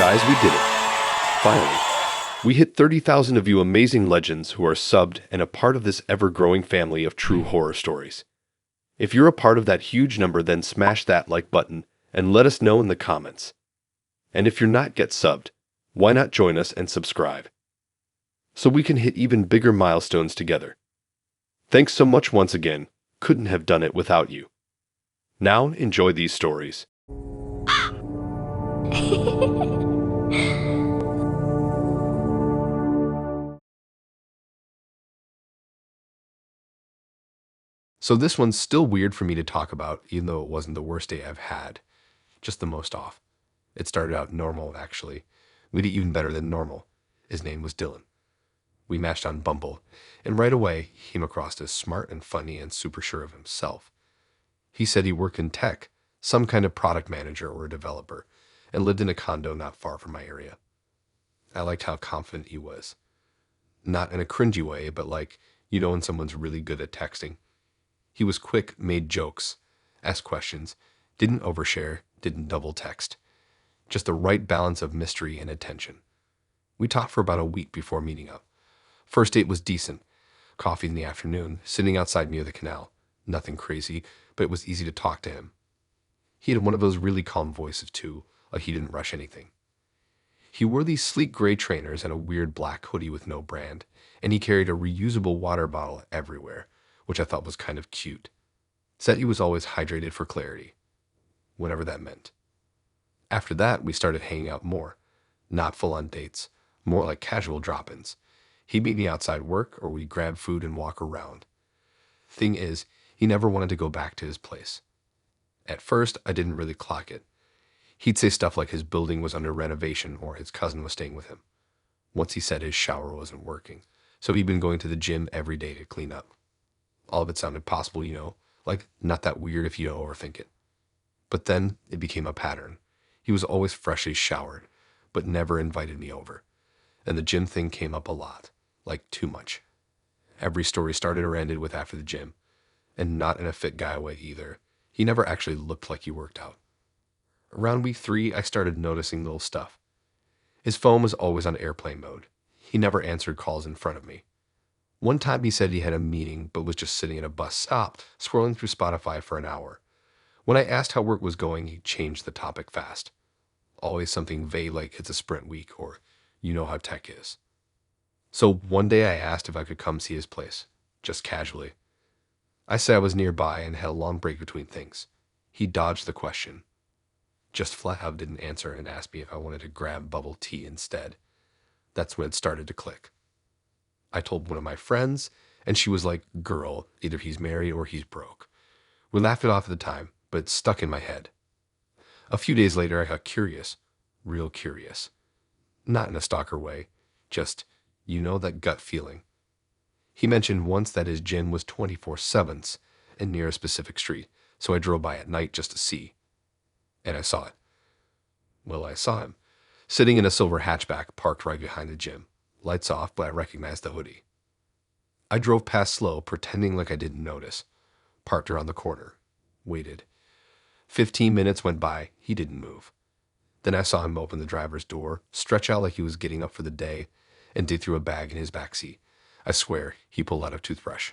guys, we did it. Finally. We hit 30,000 of you amazing legends who are subbed and a part of this ever-growing family of true horror stories. If you're a part of that huge number, then smash that like button and let us know in the comments. And if you're not yet subbed, why not join us and subscribe? So we can hit even bigger milestones together. Thanks so much once again. Couldn't have done it without you. Now enjoy these stories. So this one's still weird for me to talk about, even though it wasn't the worst day I've had. Just the most off. It started out normal, actually. We did even better than normal. His name was Dylan. We matched on Bumble, and right away he came across as smart and funny and super sure of himself. He said he worked in tech, some kind of product manager or a developer, and lived in a condo not far from my area. I liked how confident he was. Not in a cringy way, but like, you know when someone's really good at texting. He was quick, made jokes, asked questions, didn't overshare, didn't double text. Just the right balance of mystery and attention. We talked for about a week before meeting up. First date was decent. Coffee in the afternoon, sitting outside near the canal. Nothing crazy, but it was easy to talk to him. He had one of those really calm voices too, like he didn't rush anything. He wore these sleek gray trainers and a weird black hoodie with no brand, and he carried a reusable water bottle everywhere, which I thought was kind of cute. Said he was always hydrated for clarity, whatever that meant. After that, we started hanging out more. Not full-on dates, more like casual drop-ins. He'd meet me outside work, or we'd grab food and walk around. Thing is, he never wanted to go back to his place. At first, I didn't really clock it. He'd say stuff like his building was under renovation or his cousin was staying with him. Once he said his shower wasn't working, so he'd been going to the gym every day to clean up. All of it sounded possible, you know, like not that weird if you don't overthink it. But then it became a pattern. He was always freshly showered, but never invited me over. And the gym thing came up a lot, like too much. Every story started or ended with after the gym, and not in a fit guy way either. He never actually looked like he worked out. Around week 3, I started noticing little stuff. His phone was always on airplane mode. He never answered calls in front of me. One time he said he had a meeting but was just sitting at a bus stop, scrolling through Spotify for an hour. When I asked how work was going, he changed the topic fast. Always something vague like it's a sprint week or you know how tech is. So one day I asked if I could come see his place, just casually. I said I was nearby and had a long break between things. He dodged the question. Just flat out didn't answer and asked me if I wanted to grab bubble tea instead. That's when it started to click. I told one of my friends, and she was like, girl, either he's married or he's broke. We laughed it off at the time, but it stuck in my head. A few days later, I got curious. Real curious. Not in a stalker way, just, you know that gut feeling. He mentioned once that his gym was 24/7 and near a specific street, so I drove by at night just to see. And I saw it. Well, I saw him, sitting in a silver hatchback parked right behind the gym. Lights off, but I recognized the hoodie. I drove past slow, pretending like I didn't notice. Parked around the corner. Waited. 15 minutes went by. He didn't move. Then I saw him open the driver's door, stretch out like he was getting up for the day, and dig through a bag in his backseat. I swear, he pulled out a toothbrush.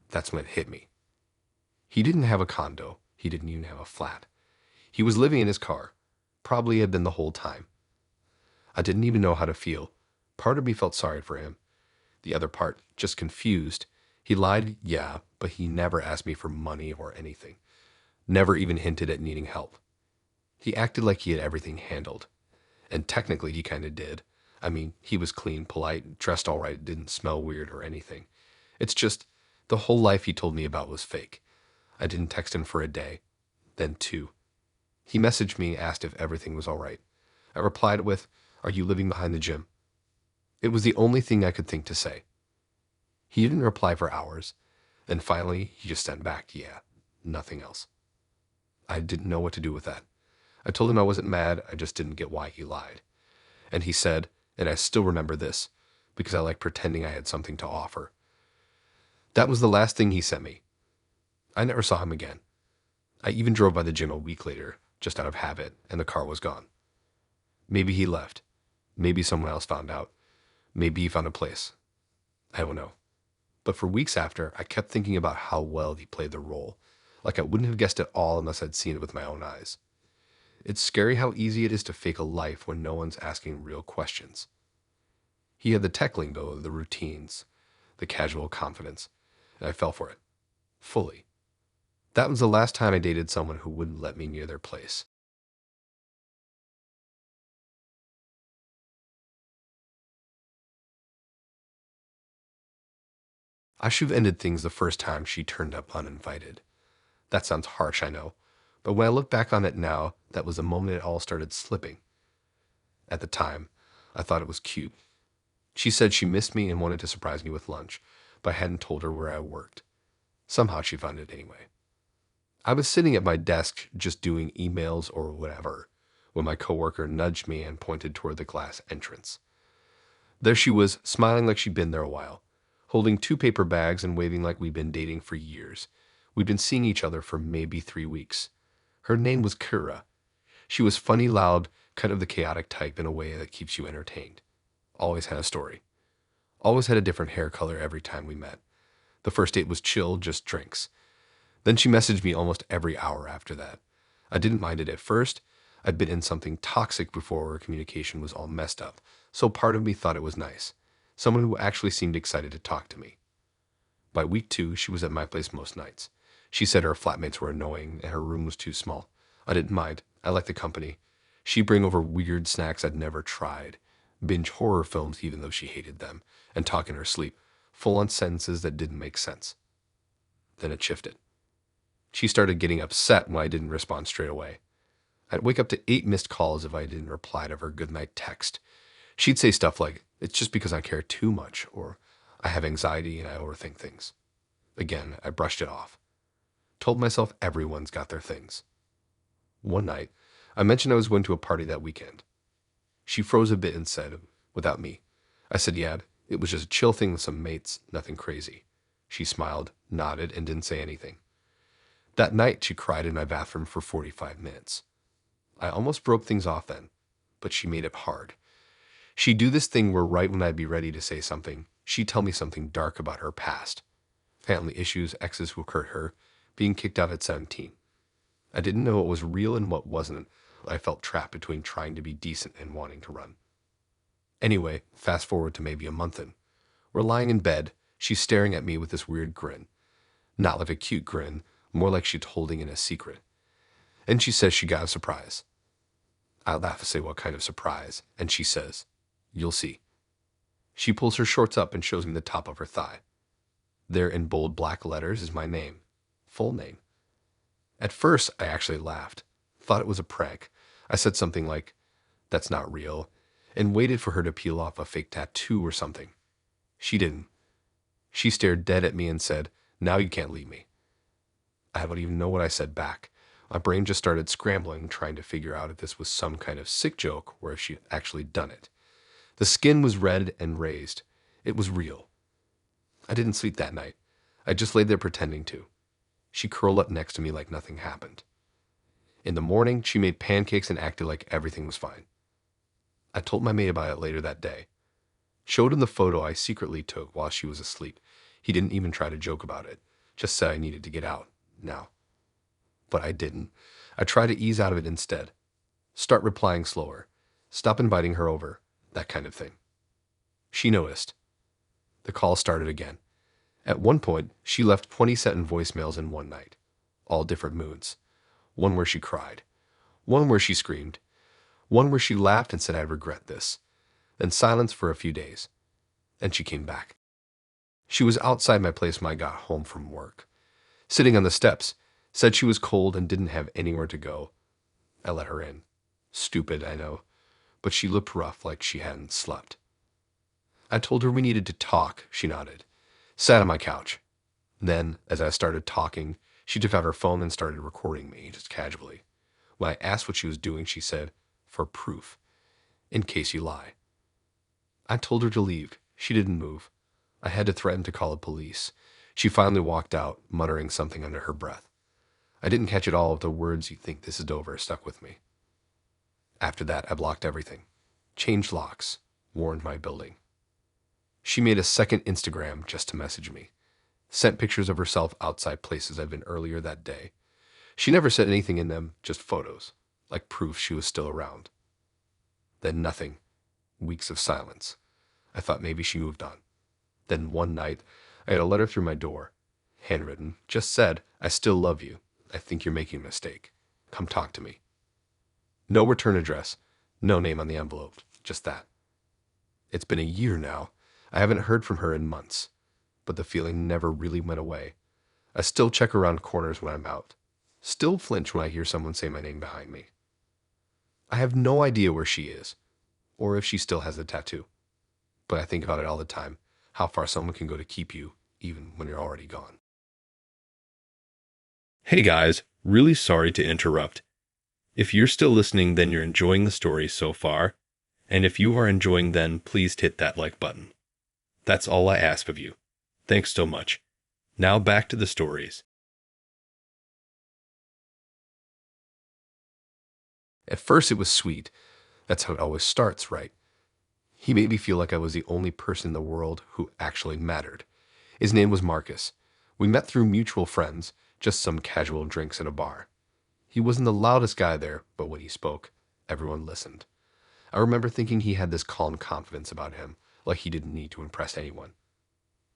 That's when it hit me. He didn't have a condo. He didn't even have a flat. He was living in his car. Probably had been the whole time. I didn't even know how to feel. Part of me felt sorry for him. The other part, just confused. He lied, yeah, but he never asked me for money or anything. Never even hinted at needing help. He acted like he had everything handled. And technically he kind of did. I mean, he was clean, polite, dressed all right, didn't smell weird or anything. It's just, the whole life he told me about was fake. I didn't text him for a day. Then 2. He messaged me, asked if everything was all right. I replied with, "Are you living behind the gym?" It was the only thing I could think to say. He didn't reply for hours. Then finally, he just sent back, yeah, nothing else. I didn't know what to do with that. I told him I wasn't mad, I just didn't get why he lied. And he said, and I still remember this, because I like pretending I had something to offer. That was the last thing he sent me. I never saw him again. I even drove by the gym a week later, just out of habit, and the car was gone. Maybe he left. Maybe someone else found out. Maybe he found a place. I don't know. But for weeks after, I kept thinking about how well he played the role. Like I wouldn't have guessed it all unless I'd seen it with my own eyes. It's scary how easy it is to fake a life when no one's asking real questions. He had the tech lingo, the routines, the casual confidence, and I fell for it. Fully. That was the last time I dated someone who wouldn't let me near their place. I should have ended things the first time she turned up uninvited. That sounds harsh, I know, but when I look back on it now, that was the moment it all started slipping. At the time, I thought it was cute. She said she missed me and wanted to surprise me with lunch, but I hadn't told her where I worked. Somehow she found it anyway. I was sitting at my desk just doing emails or whatever when my coworker nudged me and pointed toward the glass entrance. There she was, smiling like she'd been there a while, holding 2 paper bags and waving like we'd been dating for years. We'd been seeing each other for maybe 3 weeks. Her name was Kira. She was funny, loud, kind of the chaotic type in a way that keeps you entertained. Always had a story. Always had a different hair color every time we met. The first date was chill, just drinks. Then she messaged me almost every hour after that. I didn't mind it at first. I'd been in something toxic before where communication was all messed up, so part of me thought it was nice. Someone who actually seemed excited to talk to me. By week 2, she was at my place most nights. She said her flatmates were annoying and her room was too small. I didn't mind. I liked the company. She'd bring over weird snacks I'd never tried, binge horror films even though she hated them, and talk in her sleep, full on sentences that didn't make sense. Then it shifted. She started getting upset when I didn't respond straight away. I'd wake up to 8 missed calls if I didn't reply to her goodnight text. She'd say stuff like, "It's just because I care too much," or "I have anxiety and I overthink things." Again, I brushed it off. Told myself everyone's got their things. One night, I mentioned I was going to a party that weekend. She froze a bit and said, "Without me." I said, "Yeah, it was just a chill thing with some mates, nothing crazy." She smiled, nodded, and didn't say anything. That night, she cried in my bathroom for 45 minutes. I almost broke things off then, but she made it hard. She'd do this thing where right when I'd be ready to say something, she'd tell me something dark about her past. Family issues, exes who hurt her, being kicked out at 17. I didn't know what was real and what wasn't. I felt trapped between trying to be decent and wanting to run. Anyway, fast forward to maybe a month in. We're lying in bed. She's staring at me with this weird grin. Not like a cute grin, more like she's holding in a secret. And she says she got a surprise. I laugh and say, "What kind of surprise?" And she says, "You'll see." She pulls her shorts up and shows me the top of her thigh. There in bold black letters is my name. Full name. At first, I actually laughed. Thought it was a prank. I said something like, "That's not real," and waited for her to peel off a fake tattoo or something. She didn't. She stared dead at me and said, "Now you can't leave me." I don't even know what I said back. My brain just started scrambling, trying to figure out if this was some kind of sick joke or if she'd actually done it. The skin was red and raised. It was real. I didn't sleep that night. I just laid there pretending to. She curled up next to me like nothing happened. In the morning, she made pancakes and acted like everything was fine. I told my mate about it later that day. Showed him the photo I secretly took while she was asleep. He didn't even try to joke about it. Just said I needed to get out. Now. But I didn't. I tried to ease out of it instead. Start replying slower. Stop inviting her over. That kind of thing. She noticed. The call started again. At one point, she left 20-second voicemails in one night. All different moods. One where she cried. One where she screamed. One where she laughed and said, "I regret this." Then silence for a few days. Then she came back. She was outside my place when I got home from work. Sitting on the steps, said she was cold and didn't have anywhere to go. I let her in. Stupid, I know, but she looked rough like she hadn't slept. I told her we needed to talk. She nodded. Sat on my couch. Then, as I started talking, she took out her phone and started recording me, just casually. When I asked what she was doing, she said, "For proof. In case you lie." I told her to leave. She didn't move. I had to threaten to call the police. She finally walked out, muttering something under her breath. I didn't catch it all of the words "You think this is over" stuck with me. After that, I blocked everything. Changed locks. Warned my building. She made a second Instagram just to message me. Sent pictures of herself outside places I'd been earlier that day. She never said anything in them, just photos, like proof she was still around. Then nothing. Weeks of silence. I thought maybe she moved on. Then one night, I had a letter through my door. Handwritten, just said, "I still love you. I think you're making a mistake. Come talk to me." No return address. No name on the envelope. Just that. It's been a year now. I haven't heard from her in months. But the feeling never really went away. I still check around corners when I'm out. Still flinch when I hear someone say my name behind me. I have no idea where she is, or if she still has the tattoo. But I think about it all the time, how far someone can go to keep you, even when you're already gone. Hey guys, really sorry to interrupt. If you're still listening, then you're enjoying the story so far. And if you are enjoying, then please hit that like button. That's all I ask of you. Thanks so much. Now back to the stories. At first it was sweet. That's how it always starts, right? He made me feel like I was the only person in the world who actually mattered. His name was Marcus. We met through mutual friends, just some casual drinks at a bar. He wasn't the loudest guy there, but when he spoke, everyone listened. I remember thinking he had this calm confidence about him, like he didn't need to impress anyone.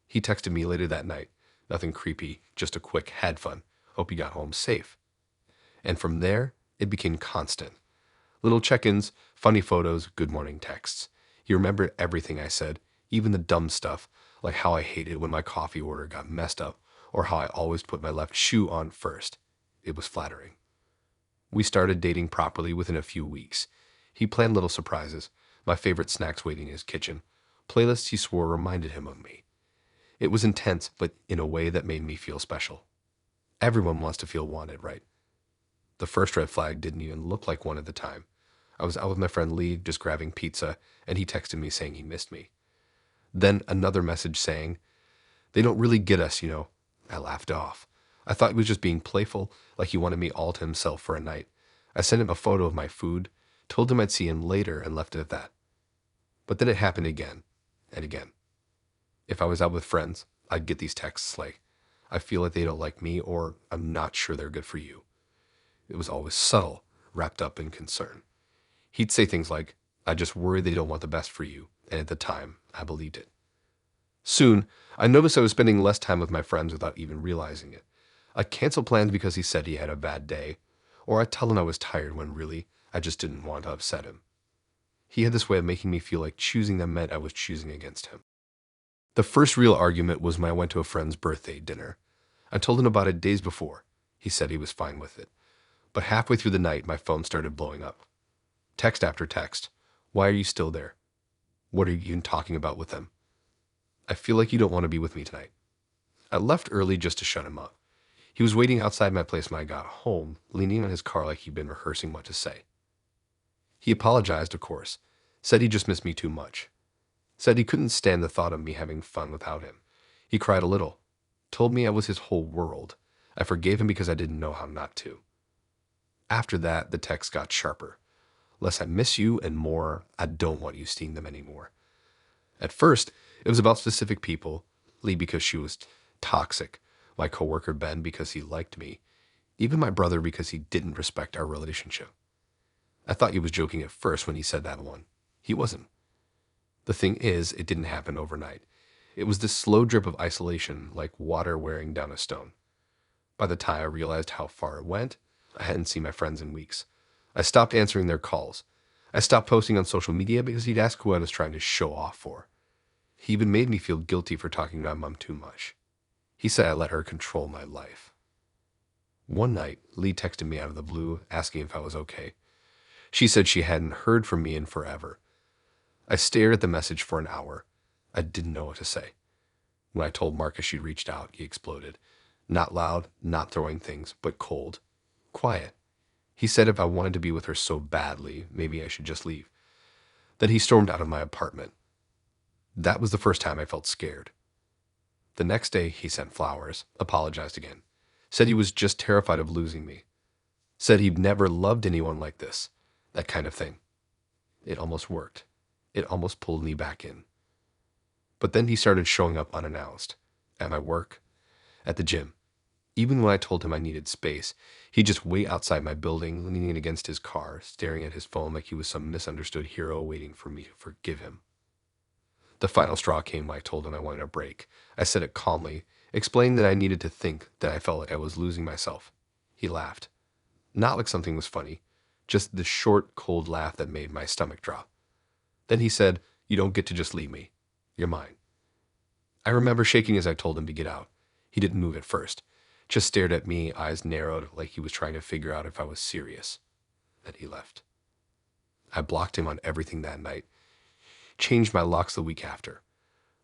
He texted me later that night. Nothing creepy, just a quick "had fun. Hope you got home safe." And from there, it became constant. Little check-ins, funny photos, good morning texts. He remembered everything I said, even the dumb stuff, like how I hated when my coffee order got messed up, or how I always put my left shoe on first. It was flattering. We started dating properly within a few weeks. He planned little surprises, my favorite snacks waiting in his kitchen, playlists he swore reminded him of me. It was intense, but in a way that made me feel special. Everyone wants to feel wanted, right? The first red flag didn't even look like one at the time. I was out with my friend Lee, just grabbing pizza, and he texted me saying he missed me. Then another message saying, "They don't really get us, you know." I laughed off. I thought he was just being playful, like he wanted me all to himself for a night. I sent him a photo of my food, told him I'd see him later, and left it at that. But then it happened again, and again. If I was out with friends, I'd get these texts like, "I feel like they don't like me," or "I'm not sure they're good for you." It was always subtle, wrapped up in concern. He'd say things like, "I just worry they don't want the best for you," and at the time, I believed it. Soon, I noticed I was spending less time with my friends without even realizing it. I'd cancel plans because he said he had a bad day, or I'd tell him I was tired when really, I just didn't want to upset him. He had this way of making me feel like choosing them meant I was choosing against him. The first real argument was when I went to a friend's birthday dinner. I told him about it days before. He said he was fine with it. But halfway through the night, my phone started blowing up. Text after text. "Why are you still there? What are you even talking about with them? I feel like you don't want to be with me tonight." I left early just to shut him up. He was waiting outside my place when I got home, leaning on his car like he'd been rehearsing what to say. He apologized, of course. Said he just missed me too much. Said he couldn't stand the thought of me having fun without him. He cried a little. Told me I was his whole world. I forgave him because I didn't know how not to. After that, the text got sharper. Less "I miss you" and more "I don't want you seeing them anymore." At first, it was about specific people. Lee because she was toxic, my coworker Ben because he liked me, even my brother because he didn't respect our relationship. I thought he was joking at first when he said that one. He wasn't. The thing is, it didn't happen overnight. It was this slow drip of isolation, like water wearing down a stone. By the time I realized how far it went, I hadn't seen my friends in weeks. I stopped answering their calls. I stopped posting on social media because he'd ask who I was trying to show off for. He even made me feel guilty for talking to my mom too much. He said I let her control my life. One night, Lee texted me out of the blue, asking if I was okay. She said she hadn't heard from me in forever. I stared at the message for an hour. I didn't know what to say. When I told Marcus she'd reached out, he exploded. Not loud, not throwing things, but cold. Quiet. He said if I wanted to be with her so badly, maybe I should just leave. Then he stormed out of my apartment. That was the first time I felt scared. The next day, he sent flowers, apologized again. Said he was just terrified of losing me. Said he'd never loved anyone like this. That kind of thing. It almost worked. It almost pulled me back in. But then he started showing up unannounced. At my work, at the gym. Even when I told him I needed space, he'd just wait outside my building, leaning against his car, staring at his phone like he was some misunderstood hero waiting for me to forgive him. The final straw came when I told him I wanted a break. I said it calmly, explained that I needed to think, that I felt like I was losing myself. He laughed. Not like something was funny, just the short, cold laugh that made my stomach drop. Then he said, "You don't get to just leave me. You're mine." I remember shaking as I told him to get out. He didn't move at first, just stared at me, eyes narrowed, like he was trying to figure out if I was serious. Then he left. I blocked him on everything that night, changed my locks the week after.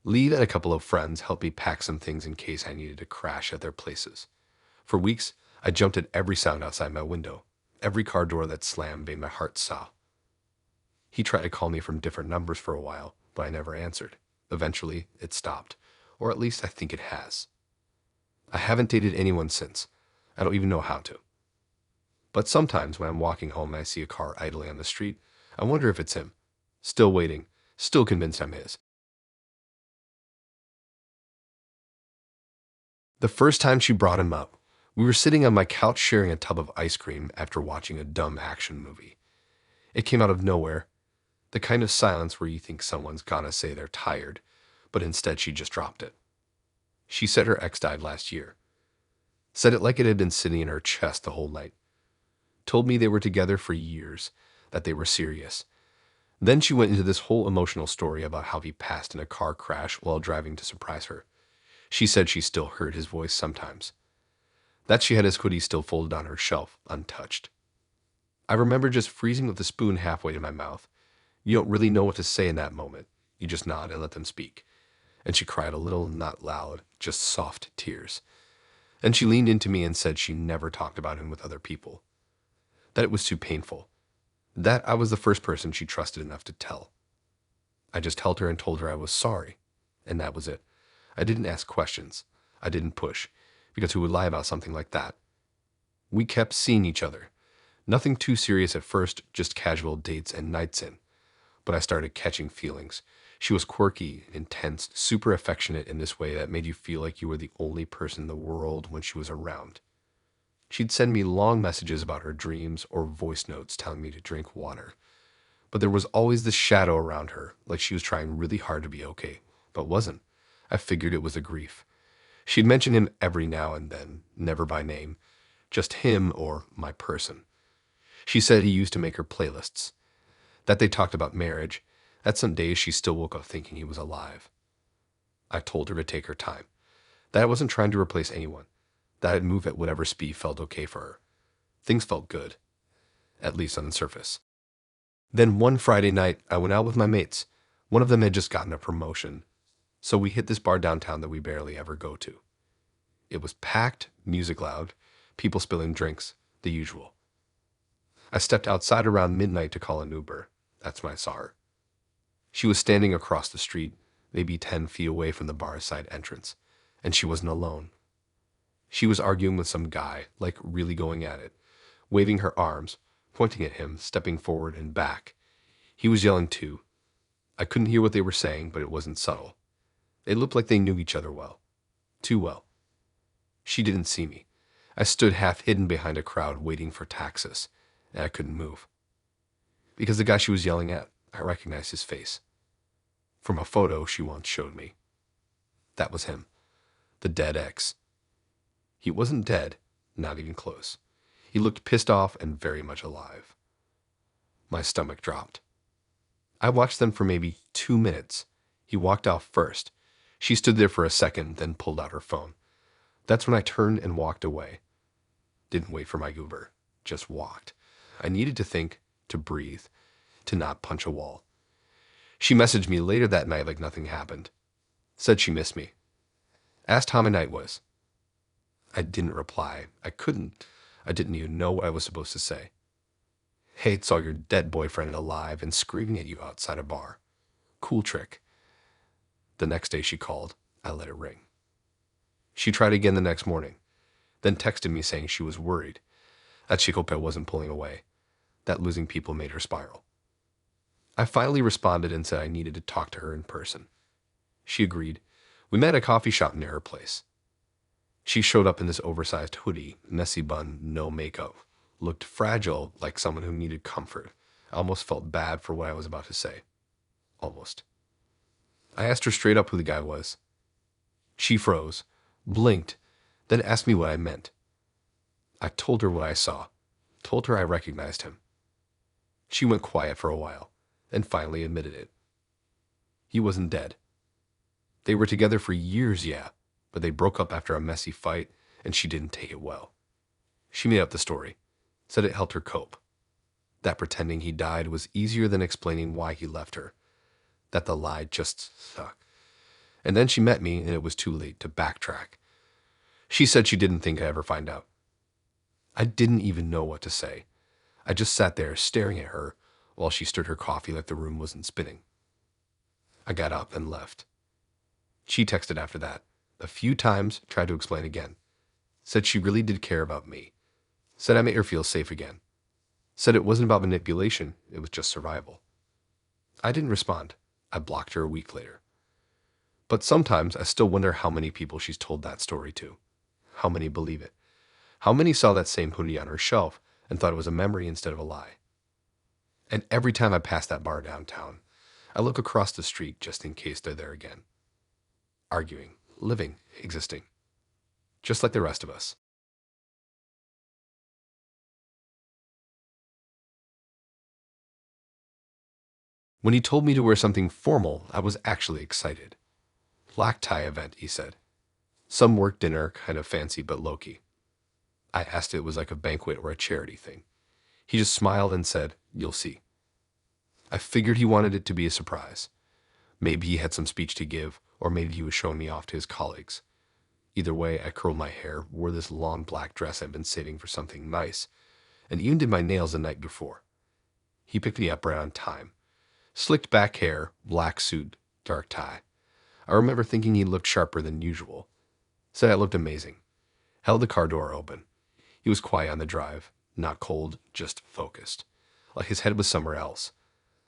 Lee and a couple of friends helped me pack some things in case I needed to crash at their places. For weeks, I jumped at every sound outside my window. Every car door that slammed made my heart sob. He tried to call me from different numbers for a while, but I never answered. Eventually, it stopped, or at least I think it has. I haven't dated anyone since. I don't even know how to. But sometimes when I'm walking home and I see a car idling on the street, I wonder if it's him. Still waiting, still convinced I'm his. The first time she brought him up, we were sitting on my couch sharing a tub of ice cream after watching a dumb action movie. It came out of nowhere, the kind of silence where you think someone's gonna say they're tired, but instead she just dropped it. She said her ex died last year. Said it like it had been sitting in her chest the whole night. Told me they were together for years, that they were serious. Then she went into this whole emotional story about how he passed in a car crash while driving to surprise her. She said she still heard his voice sometimes. That she had his hoodie still folded on her shelf, untouched. I remember just freezing with the spoon halfway to my mouth. You don't really know what to say in that moment. You just nod and let them speak. And she cried a little, not loud, just soft tears. And she leaned into me and said she never talked about him with other people. That it was too painful. That I was the first person she trusted enough to tell. I just held her and told her I was sorry. And that was it. I didn't ask questions. I didn't push. Because who would lie about something like that? We kept seeing each other. Nothing too serious at first, just casual dates and nights in. But I started catching feelings. She was quirky, intense, super affectionate in this way that made you feel like you were the only person in the world when she was around. She'd send me long messages about her dreams or voice notes telling me to drink water. But there was always this shadow around her, like she was trying really hard to be okay, but wasn't. I figured it was a grief. She'd mention him every now and then, never by name, just him or my person. She said he used to make her playlists, that they talked about marriage, that some days she still woke up thinking he was alive. I told her to take her time, that I wasn't trying to replace anyone, that I'd move at whatever speed felt okay for her. Things felt good, at least on the surface. Then one Friday night, I went out with my mates. One of them had just gotten a promotion, so we hit this bar downtown that we barely ever go to. It was packed, music loud, people spilling drinks, the usual. I stepped outside around midnight to call an Uber. That's when I saw her. She was standing across the street, maybe 10 feet away from the bar's side entrance, and she wasn't alone. She was arguing with some guy, like really going at it, waving her arms, pointing at him, stepping forward and back. He was yelling too. I couldn't hear what they were saying, but it wasn't subtle. They looked like they knew each other well. Too well. She didn't see me. I stood half hidden behind a crowd waiting for taxis, and I couldn't move. Because the guy she was yelling at, I recognized his face. From a photo she once showed me. That was him. The dead ex. He wasn't dead, not even close. He looked pissed off and very much alive. My stomach dropped. I watched them for maybe 2 minutes. He walked out first. She stood there for a second, then pulled out her phone. That's when I turned and walked away. Didn't wait for my Uber. Just walked. I needed to think, to breathe, to not punch a wall. She messaged me later that night like nothing happened. Said she missed me. Asked how my night was. I didn't reply. I couldn't. I didn't even know what I was supposed to say. Hey, saw your dead boyfriend alive and screaming at you outside a bar. Cool trick. The next day she called. I let it ring. She tried again the next morning, then texted me saying she was worried, that she hoped I wasn't pulling away. that losing people made her spiral. I finally responded and said I needed to talk to her in person. She agreed. We met at a coffee shop near her place. She showed up in this oversized hoodie, messy bun, no makeup. Looked fragile, like someone who needed comfort. I almost felt bad for what I was about to say. Almost. I asked her straight up who the guy was. She froze, blinked, then asked me what I meant. I told her what I saw, told her I recognized him. She went quiet for a while, and finally admitted it. He wasn't dead. They were together for years, yeah, but they broke up after a messy fight, and she didn't take it well. She made up the story, said it helped her cope. That pretending he died was easier than explaining why he left her. That the lie just sucked. And then she met me, and it was too late to backtrack. She said she didn't think I'd ever find out. I didn't even know what to say. I just sat there staring at her while she stirred her coffee like the room wasn't spinning. I got up and left. She texted after that. A few times, tried to explain again. Said she really did care about me. Said I made her feel safe again. Said it wasn't about manipulation, it was just survival. I didn't respond. I blocked her a week later. But sometimes I still wonder how many people she's told that story to. How many believe it? How many saw that same hoodie on her shelf and thought it was a memory instead of a lie? And every time I pass that bar downtown, I look across the street just in case they're there again. Arguing, living, existing. Just like the rest of us. When he told me to wear something formal, I was actually excited. Black tie event, he said. Some work dinner, kind of fancy but low-key. I asked if it was like a banquet or a charity thing. He just smiled and said, "You'll see." I figured he wanted it to be a surprise. Maybe he had some speech to give, or maybe he was showing me off to his colleagues. Either way, I curled my hair, wore this long black dress I'd been saving for something nice, and even did my nails the night before. He picked me up right on time. Slicked back hair, black suit, dark tie. I remember thinking he looked sharper than usual. Said I looked amazing. Held the car door open. He was quiet on the drive, not cold, just focused. Like his head was somewhere else.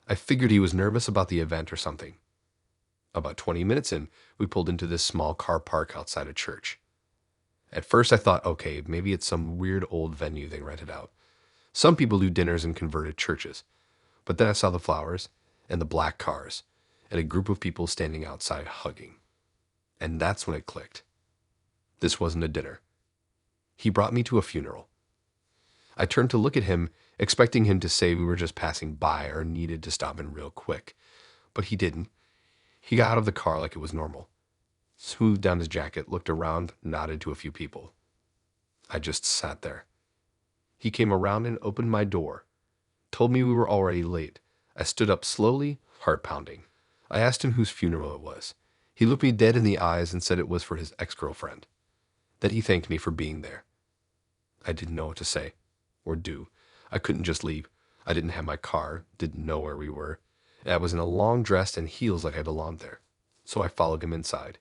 I figured he was nervous about the event or something. About 20 minutes in, we pulled into this small car park outside a church. At first I thought, okay, maybe it's some weird old venue they rented out. Some people do dinners in converted churches. But then I saw the flowers, and the black cars, and a group of people standing outside hugging. And that's when it clicked. This wasn't a dinner. He brought me to a funeral. I turned to look at him, expecting him to say we were just passing by or needed to stop in real quick. But he didn't. He got out of the car like it was normal. Smoothed down his jacket, looked around, nodded to a few people. I just sat there. He came around and opened my door. Told me we were already late. I stood up slowly, heart pounding. I asked him whose funeral it was. He looked me dead in the eyes and said it was for his ex-girlfriend. That he thanked me for being there. I didn't know what to say or do. I couldn't just leave. I didn't have my car, didn't know where we were. I was in a long dress and heels like I belonged there. So I followed him inside.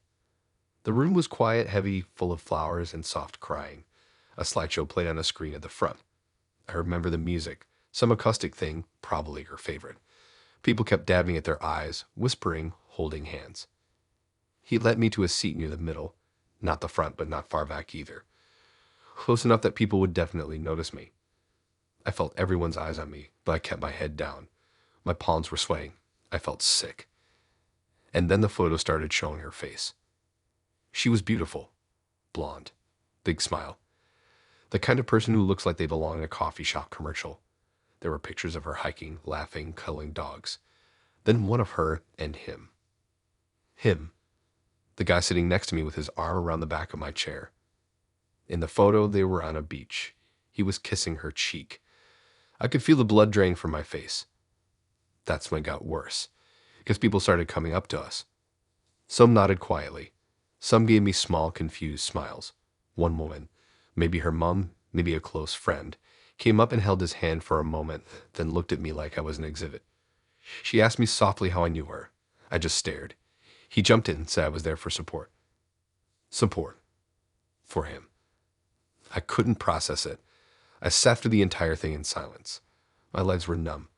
The room was quiet, heavy, full of flowers and soft crying. A slideshow played on a screen at the front. I remember the music, some acoustic thing, probably her favorite. People kept dabbing at their eyes, whispering, holding hands. He led me to a seat near the middle, not the front, but not far back either. Close enough that people would definitely notice me. I felt everyone's eyes on me, but I kept my head down. My palms were sweating. I felt sick. And then the photo started showing her face. She was beautiful. Blonde. Big smile. The kind of person who looks like they belong in a coffee shop commercial. There were pictures of her hiking, laughing, cuddling dogs. Then one of her and him. Him. The guy sitting next to me with his arm around the back of my chair. In the photo, they were on a beach. He was kissing her cheek. I could feel the blood drain from my face. That's when it got worse, because people started coming up to us. Some nodded quietly. Some gave me small, confused smiles. One woman, maybe her mom, maybe a close friend, came up and held his hand for a moment, then looked at me like I was an exhibit. She asked me softly how I knew her. I just stared. He jumped in and said I was there for support. Support. For him. I couldn't process it. I sat through the entire thing in silence. My legs were numb,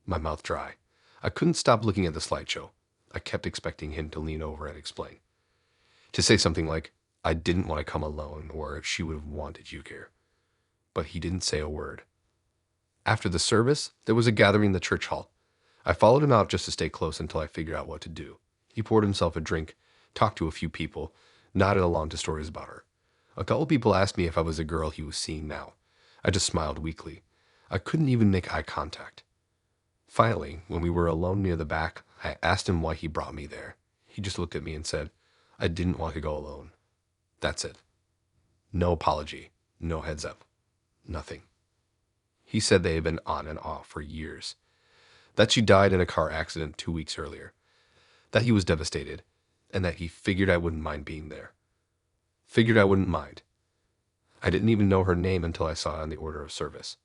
my mouth dry. I couldn't stop looking at the slideshow. I kept expecting him to lean over and explain. To say something like, I didn't want to come alone, or she would have wanted you here. But he didn't say a word. After the service, there was a gathering in the church hall. I followed him out just to stay close until I figured out what to do. He poured himself a drink, talked to a few people, nodded along to stories about her. A couple people asked me if I was the girl he was seeing now. I just smiled weakly. I couldn't even make eye contact. Finally, when we were alone near the back, I asked him why he brought me there. He just looked at me and said, I didn't want to go alone. That's it. No apology, no heads up, nothing. He said they had been on and off for years. That she died in a car accident 2 weeks earlier. That he was devastated, and that he figured I wouldn't mind being there. Figured I wouldn't mind. I didn't even know her name until I saw it on the order of service.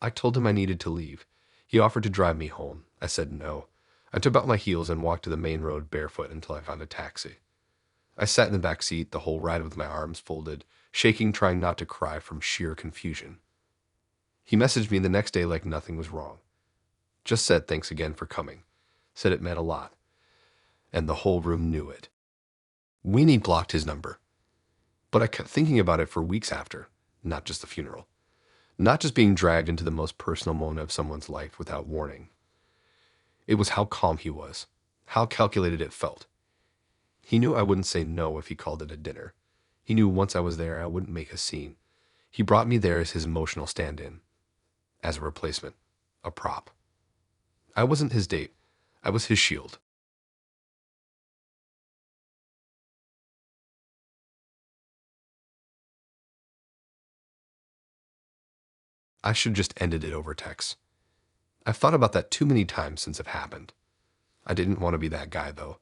I told him I needed to leave. He offered to drive me home. I said no. I took out my heels and walked to the main road barefoot until I found a taxi. I sat in the back seat the whole ride with my arms folded, shaking, trying not to cry from sheer confusion. He messaged me the next day like nothing was wrong. Just said thanks again for coming. Said it meant a lot. And the whole room knew it. Weenie blocked his number. But I kept thinking about it for weeks after, not just the funeral. Not just being dragged into the most personal moment of someone's life without warning. It was how calm he was, how calculated it felt. He knew I wouldn't say no if he called it a dinner. He knew once I was there, I wouldn't make a scene. He brought me there as his emotional stand-in, as a replacement, a prop. I wasn't his date. I was his shield. I should just ended it over text. I've thought about that too many times since it happened. I didn't want to be that guy, though.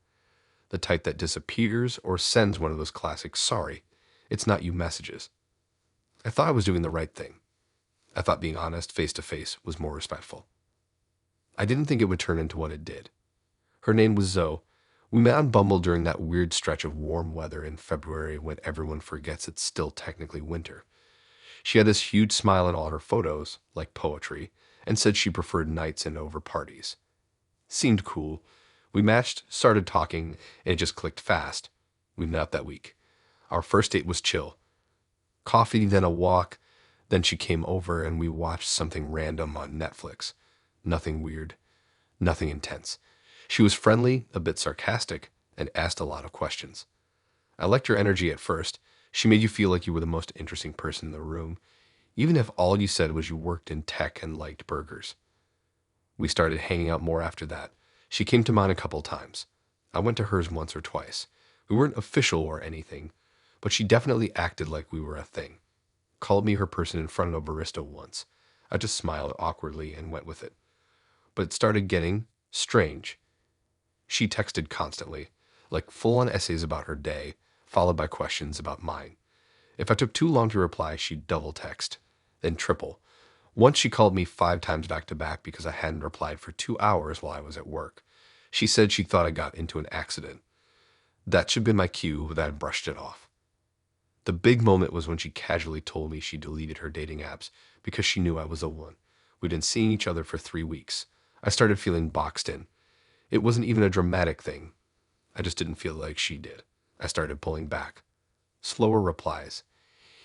The type that disappears or sends one of those classic sorry, it's not you messages. I thought I was doing the right thing. I thought being honest face to face was more respectful. I didn't think it would turn into what it did. Her name was Zoe. We met on Bumble during that weird stretch of warm weather in February when everyone forgets it's still technically winter. She had this huge smile in all her photos, like poetry, and said she preferred nights and over parties. Seemed cool. We matched, started talking, and it just clicked fast. We met up that week. Our first date was chill. Coffee, then a walk, then she came over and we watched something random on Netflix. Nothing weird, nothing intense. She was friendly, a bit sarcastic, and asked a lot of questions. I liked her energy at first. She made you feel like you were the most interesting person in the room, even if all you said was you worked in tech and liked burgers. We started hanging out more after that. She came to mine a couple times. I went to hers once or twice. We weren't official or anything, but she definitely acted like we were a thing. Called me her person in front of a barista once. I just smiled awkwardly and went with it. But it started getting strange. She texted constantly, like full-on essays about her day, followed by questions about mine. If I took too long to reply, she'd double text, then triple. Once she called me 5 times back to back because I hadn't replied for 2 hours while I was at work. She said she thought I got into an accident. That should have been my cue, but I brushed it off. The big moment was when she casually told me she deleted her dating apps because she knew I was a one. We'd been seeing each other for 3 weeks. I started feeling boxed in. It wasn't even a dramatic thing. I just didn't feel like she did. I started pulling back. Slower replies.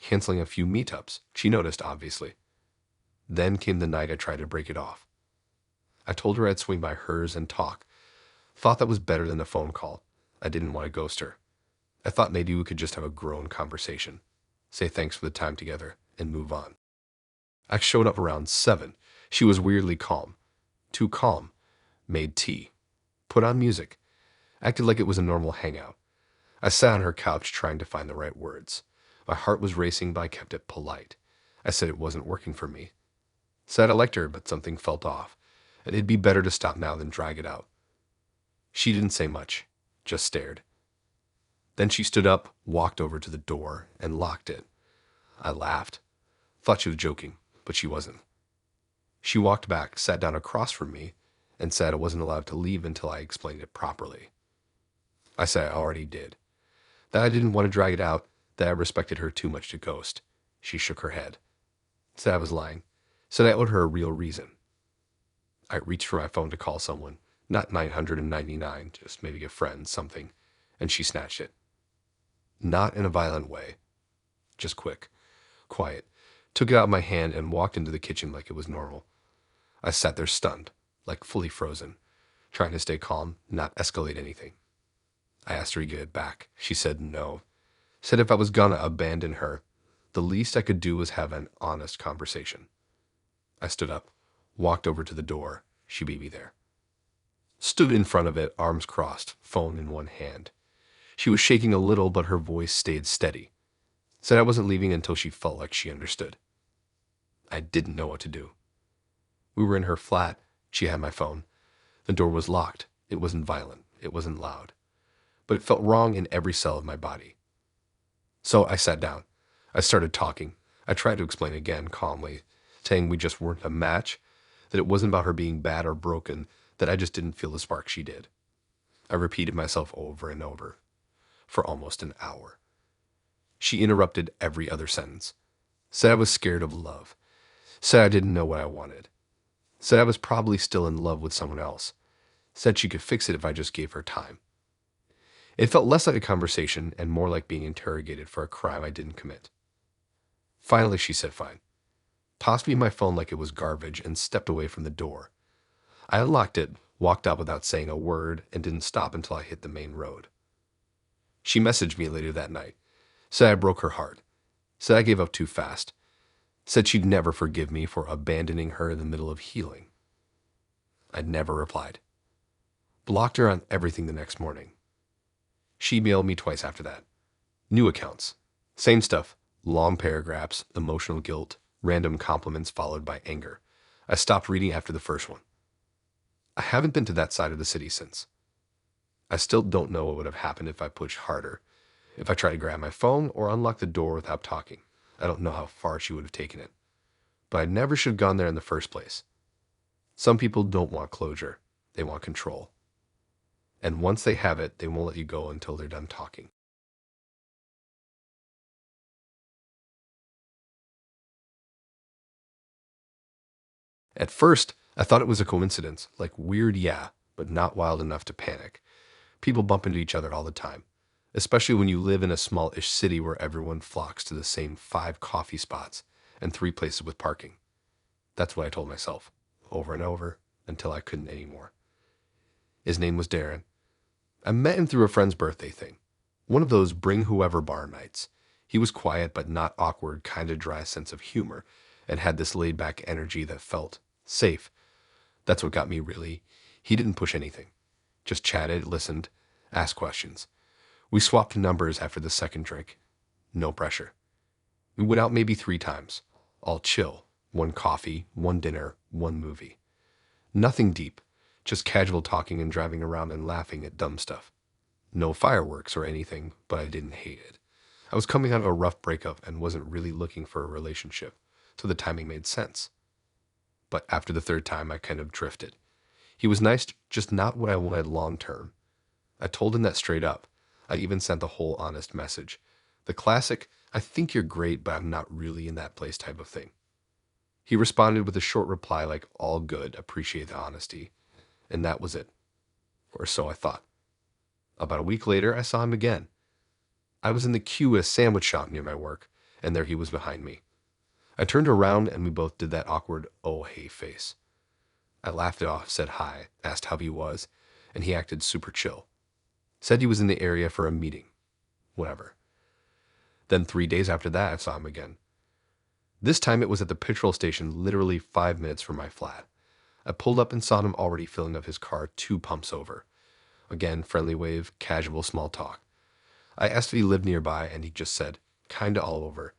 Canceling a few meetups. She noticed, obviously. Then came the night I tried to break it off. I told her I'd swing by hers and talk. Thought that was better than a phone call. I didn't want to ghost her. I thought maybe we could just have a grown conversation. Say thanks for the time together and move on. I showed up around 7. She was weirdly calm. Too calm. Made tea. Put on music. Acted like it was a normal hangout. I sat on her couch trying to find the right words. My heart was racing, but I kept it polite. I said it wasn't working for me. Said I liked her, but something felt off, and it'd be better to stop now than drag it out. She didn't say much, just stared. Then she stood up, walked over to the door, and locked it. I laughed. Thought she was joking, but she wasn't. She walked back, sat down across from me, and said I wasn't allowed to leave until I explained it properly. I said I already did. That I didn't want to drag it out, that I respected her too much to ghost. She shook her head. Said I was lying. Said I owed her a real reason. I reached for my phone to call someone, not 999, just maybe a friend, something, and she snatched it. Not in a violent way, just quick, quiet. Took it out of my hand and walked into the kitchen like it was normal. I sat there stunned, like fully frozen, trying to stay calm, not escalate anything. I asked her to give it back. She said no. Said if I was gonna abandon her, the least I could do was have an honest conversation. I stood up, walked over to the door. She beat me there. Stood in front of it, arms crossed, phone in one hand. She was shaking a little, but her voice stayed steady. Said I wasn't leaving until she felt like she understood. I didn't know what to do. We were in her flat. She had my phone. The door was locked. It wasn't violent. It wasn't loud. But it felt wrong in every cell of my body. So I sat down. I started talking. I tried to explain again, calmly, saying we just weren't a match, that it wasn't about her being bad or broken, that I just didn't feel the spark she did. I repeated myself over and over, for almost an hour. She interrupted every other sentence. Said I was scared of love. Said I didn't know what I wanted. Said I was probably still in love with someone else. Said she could fix it if I just gave her time. It felt less like a conversation and more like being interrogated for a crime I didn't commit. Finally, she said fine, tossed me my phone like it was garbage, and stepped away from the door. I unlocked it, walked out without saying a word, and didn't stop until I hit the main road. She messaged me later that night. Said I broke her heart. Said I gave up too fast. Said she'd never forgive me for abandoning her in the middle of healing. I'd never replied. Blocked her on everything the next morning. She emailed me twice after that. New accounts. Same stuff. Long paragraphs, emotional guilt, random compliments followed by anger. I stopped reading after the first one. I haven't been to that side of the city since. I still don't know what would have happened if I pushed harder, if I tried to grab my phone or unlock the door without talking. I don't know how far she would have taken it. But I never should have gone there in the first place. Some people don't want closure. They want control. And once they have it, they won't let you go until they're done talking. At first, I thought it was a coincidence, like weird, yeah, but not wild enough to panic. People bump into each other all the time, especially when you live in a small-ish city where everyone flocks to the same 5 coffee spots and 3 places with parking. That's what I told myself, over and over, until I couldn't anymore. His name was Darren. I met him through a friend's birthday thing, one of those bring whoever bar nights. He was quiet but not awkward, kind of dry sense of humor, and had this laid-back energy that felt safe. That's what got me really. He didn't push anything. Just chatted, listened, asked questions. We swapped numbers after the second drink. No pressure. We went out maybe 3 times. All chill. 1 coffee, 1 dinner, 1 movie. Nothing deep. Just casual talking and driving around and laughing at dumb stuff. No fireworks or anything, but I didn't hate it. I was coming out of a rough breakup and wasn't really looking for a relationship, so the timing made sense. But after the 3rd time, I kind of drifted. He was nice, just not what I wanted long term. I told him that straight up. I even sent the whole honest message. The classic, I think you're great, but I'm not really in that place type of thing. He responded with a short reply like, all good, appreciate the honesty. And that was it. Or so I thought. About a week later, I saw him again. I was in the queue at a sandwich shop near my work, and there he was behind me. I turned around and we both did that awkward, oh hey face. I laughed it off, said hi, asked how he was, and he acted super chill. Said he was in the area for a meeting. Whatever. Then 3 days after that, I saw him again. This time it was at the petrol station, literally 5 minutes from my flat. I pulled up and saw him already filling up his car 2 pumps over. Again, friendly wave, casual small talk. I asked if he lived nearby, and he just said, kinda all over.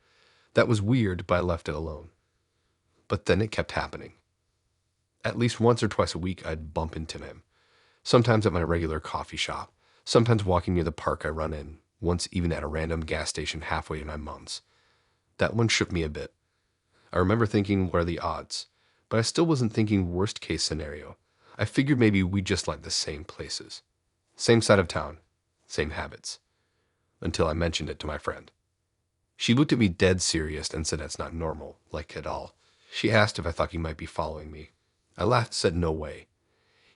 That was weird, but I left it alone. But then it kept happening. At least once or twice a week, I'd bump into him. Sometimes at my regular coffee shop. Sometimes walking near the park I run in. Once even at a random gas station halfway to my mom's. That one shook me a bit. I remember thinking, what are the odds? But I still wasn't thinking worst case scenario. I figured maybe we just liked the same places. Same side of town. Same habits. Until I mentioned it to my friend. She looked at me dead serious and said that's not normal, like at all. She asked if I thought he might be following me. I laughed and said no way.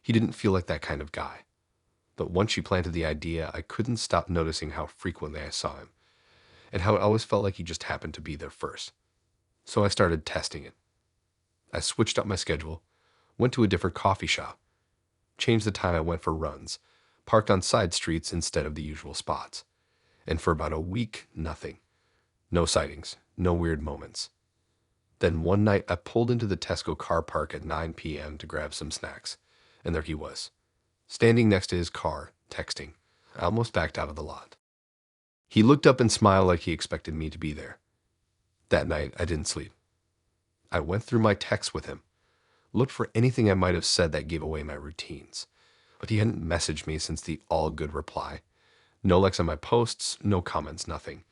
He didn't feel like that kind of guy. But once she planted the idea, I couldn't stop noticing how frequently I saw him, and how it always felt like he just happened to be there first. So I started testing it. I switched up my schedule, went to a different coffee shop, changed the time I went for runs, parked on side streets instead of the usual spots. And for about a week, nothing. No sightings, no weird moments. Then one night I pulled into the Tesco car park at 9 p.m. to grab some snacks, and there he was, standing next to his car, texting. I almost backed out of the lot. He looked up and smiled like he expected me to be there. That night, I didn't sleep. I went through my texts with him, looked for anything I might have said that gave away my routines. But he hadn't messaged me since the all-good reply. No likes on my posts, no comments, nothing.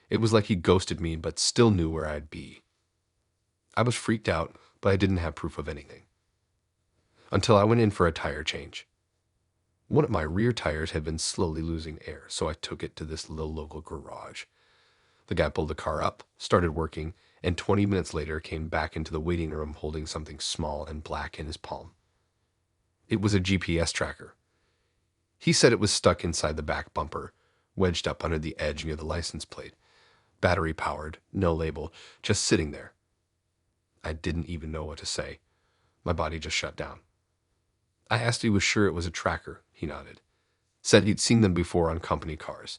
It was like he ghosted me but still knew where I'd be. I was freaked out, but I didn't have proof of anything. Until I went in for a tire change. One of my rear tires had been slowly losing air, so I took it to this little local garage. The guy pulled the car up, started working, and 20 minutes later came back into the waiting room holding something small and black in his palm. It was a GPS tracker. He said it was stuck inside the back bumper, wedged up under the edge near the license plate. Battery powered, no label, just sitting there. I didn't even know what to say. My body just shut down. I asked if he was sure it was a tracker. He nodded. Said he'd seen them before on company cars.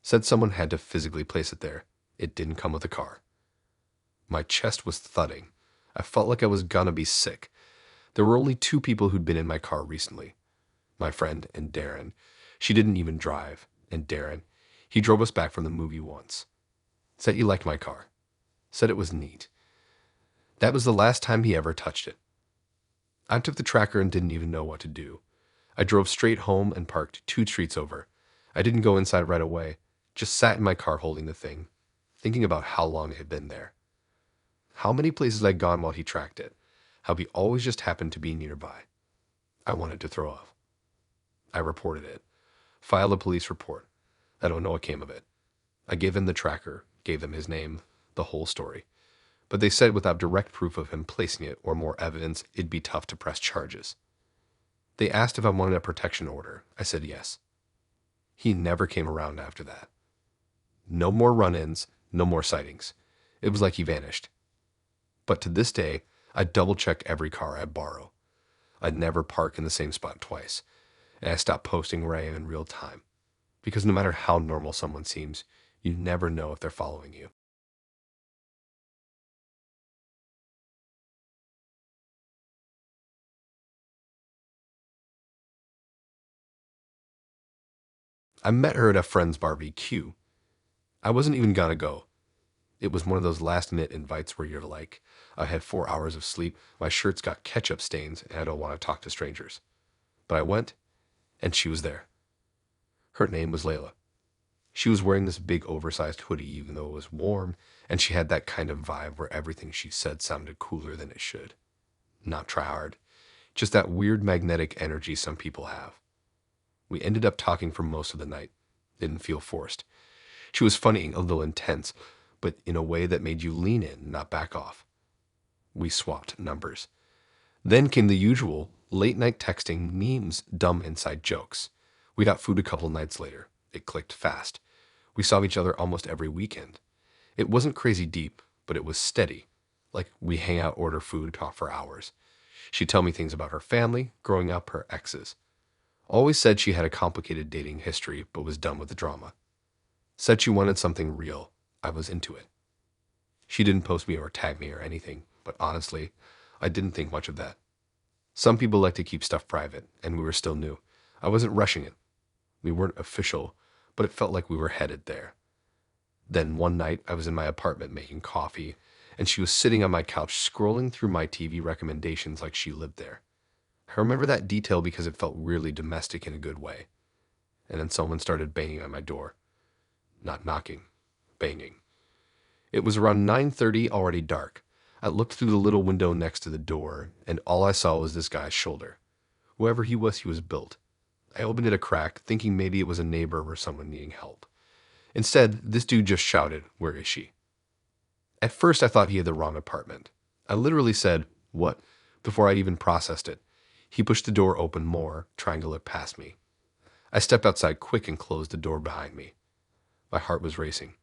Said someone had to physically place it there. It didn't come with a car. My chest was thudding. I felt like I was gonna be sick. There were only 2 people who'd been in my car recently. My friend and Darren. She didn't even drive. And Darren, he drove us back from the movie once. Said he liked my car. Said it was neat. That was the last time he ever touched it. I took the tracker and didn't even know what to do. I drove straight home and parked 2 streets over. I didn't go inside right away, just sat in my car holding the thing, thinking about how long it had been there. How many places I'd gone while he tracked it. How he always just happened to be nearby. I wanted to throw up. I reported it. Filed a police report. I don't know what came of it. I gave them the tracker, gave them his name, the whole story. But they said without direct proof of him placing it or more evidence, it'd be tough to press charges. They asked if I wanted a protection order. I said yes. He never came around after that. No more run-ins, no more sightings. It was like he vanished. But to this day, I double-check every car I borrow. I'd never park in the same spot twice, and I stopped posting where I am in real time. Because no matter how normal someone seems, you never know if they're following you. I met her at a friend's barbecue. I wasn't even gonna go. It was one of those last-minute invites where you're like, I had 4 hours of sleep, my shirt's got ketchup stains, and I don't want to talk to strangers. But I went, and she was there. Her name was Layla. She was wearing this big oversized hoodie even though it was warm, and she had that kind of vibe where everything she said sounded cooler than it should. Not try hard, just that weird magnetic energy some people have. We ended up talking for most of the night. Didn't feel forced. She was funny, a little intense, but in a way that made you lean in, not back off. We swapped numbers. Then came the usual late-night texting, memes, dumb inside jokes. We got food a couple nights later. It clicked fast. We saw each other almost every weekend. It wasn't crazy deep, but it was steady. Like we hang out, order food, talk for hours. She'd tell me things about her family, growing up, her exes. Always said she had a complicated dating history, but was done with the drama. Said she wanted something real. I was into it. She didn't post me or tag me or anything, but honestly, I didn't think much of that. Some people like to keep stuff private, and we were still new. I wasn't rushing it. We weren't official, but it felt like we were headed there. Then one night, I was in my apartment making coffee, and she was sitting on my couch scrolling through my TV recommendations like she lived there. I remember that detail because it felt really domestic in a good way. And then someone started banging on my door. Not knocking, banging. It was around 9:30, already dark. I looked through the little window next to the door, and all I saw was this guy's shoulder. Whoever he was built. I opened it a crack, thinking maybe it was a neighbor or someone needing help. Instead, this dude just shouted, "Where is she?" At first, I thought he had the wrong apartment. I literally said, "What?" before I even processed it. He pushed the door open more, trying to look past me. I stepped outside quick and closed the door behind me. My heart was racing.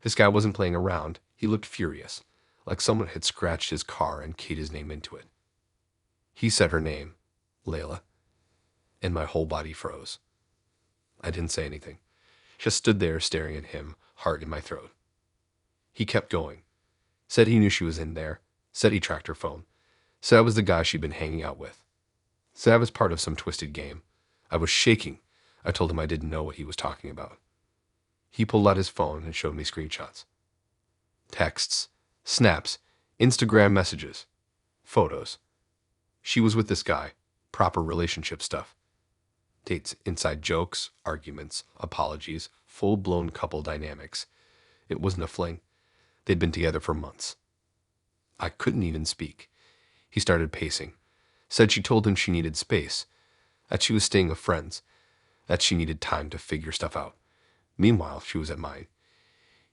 This guy wasn't playing around. He looked furious, like someone had scratched his car and keyed his name into it. He said her name, Layla, and my whole body froze. I didn't say anything, just stood there staring at him, heart in my throat. He kept going, said he knew she was in there, said he tracked her phone, said I was the guy she'd been hanging out with, said I was part of some twisted game. I was shaking. I told him I didn't know what he was talking about. He pulled out his phone and showed me screenshots. Texts, snaps, Instagram messages, photos. She was with this guy, proper relationship stuff. Dates, inside jokes, arguments, apologies, full-blown couple dynamics. It wasn't a fling. They'd been together for months. I couldn't even speak. He started pacing. Said she told him she needed space, that she was staying with friends, that she needed time to figure stuff out. Meanwhile, she was at mine,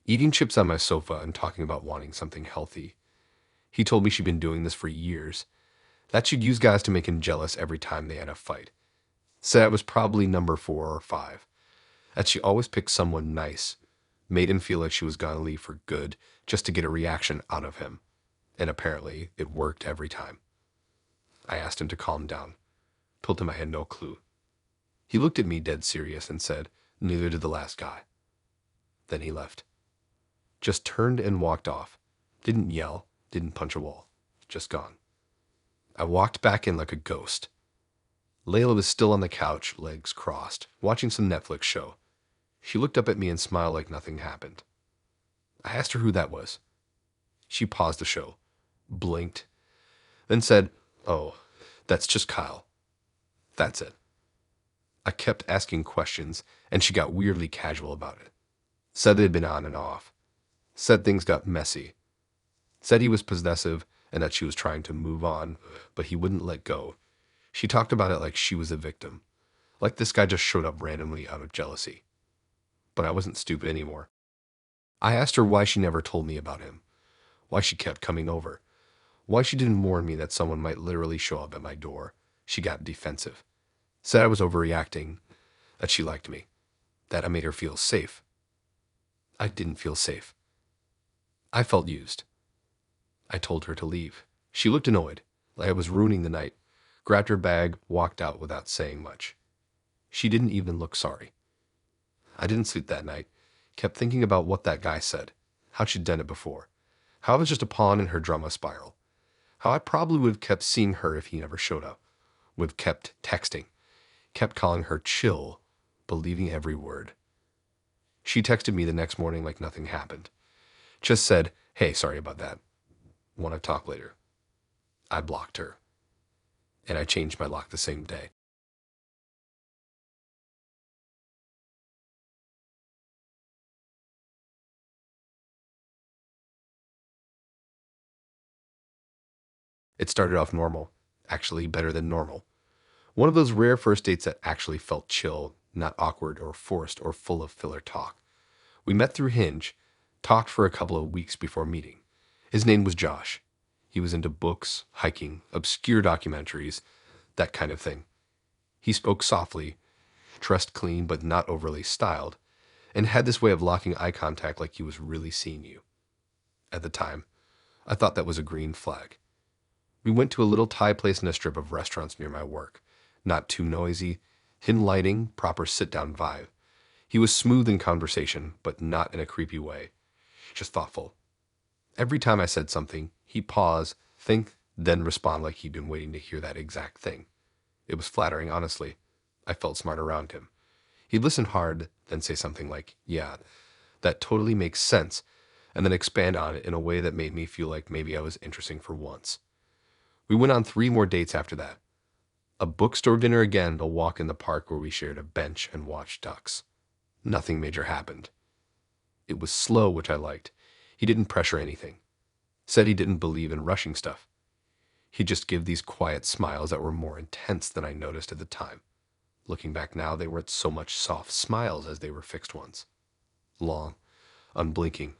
eating chips on my sofa and talking about wanting something healthy. He told me she'd been doing this for years, that she'd use guys to make him jealous every time they had a fight. Said I was probably number 4 or 5, that she always picked someone nice, made him feel like she was gonna leave for good just to get a reaction out of him. And apparently, it worked every time. I asked him to calm down, told him I had no clue. He looked at me dead serious and said, "Neither did the last guy." Then he left. Just turned and walked off. Didn't yell, didn't punch a wall. Just gone. I walked back in like a ghost. Layla was still on the couch, legs crossed, watching some Netflix show. She looked up at me and smiled like nothing happened. I asked her who that was. She paused the show, blinked, then said, "Oh, that's just Kyle." That's it. I kept asking questions, and she got weirdly casual about it. Said they'd been on and off. Said things got messy. Said he was possessive and that she was trying to move on, but he wouldn't let go. She talked about it like she was a victim, like this guy just showed up randomly out of jealousy. But I wasn't stupid anymore. I asked her why she never told me about him, why she kept coming over, why she didn't warn me that someone might literally show up at my door. She got defensive. Said I was overreacting, that she liked me, that I made her feel safe. I didn't feel safe. I felt used. I told her to leave. She looked annoyed, like I was ruining the night, grabbed her bag, walked out without saying much. She didn't even look sorry. I didn't sleep that night, kept thinking about what that guy said, how she'd done it before, how I was just a pawn in her drama spiral, how I probably would have kept seeing her if he never showed up, would have kept texting, kept calling her chill, believing every word. She texted me the next morning like nothing happened. Just said, "Hey, sorry about that. Want to talk later?" I blocked her, and I changed my lock the same day. It started off normal, actually better than normal. One of those rare first dates that actually felt chill, not awkward or forced or full of filler talk. We met through Hinge, talked for a couple of weeks before meeting. His name was Josh. He was into books, hiking, obscure documentaries, that kind of thing. He spoke softly, dressed clean but not overly styled, and had this way of locking eye contact like he was really seeing you. At the time, I thought that was a green flag. We went to a little Thai place in a strip of restaurants near my work. Not too noisy, hidden lighting, proper sit-down vibe. He was smooth in conversation, but not in a creepy way, just thoughtful. Every time I said something, he'd pause, think, then respond like he'd been waiting to hear that exact thing. It was flattering, honestly. I felt smart around him. He'd listen hard, then say something like, "Yeah, that totally makes sense," and then expand on it in a way that made me feel like maybe I was interesting for once. We went on 3 more dates after that. A bookstore dinner again, a walk in the park where we shared a bench and watched ducks. Nothing major happened. It was slow, which I liked. He didn't pressure anything. Said he didn't believe in rushing stuff. He'd just give these quiet smiles that were more intense than I noticed at the time. Looking back now, they weren't so much soft smiles as they were fixed ones. Long, unblinking,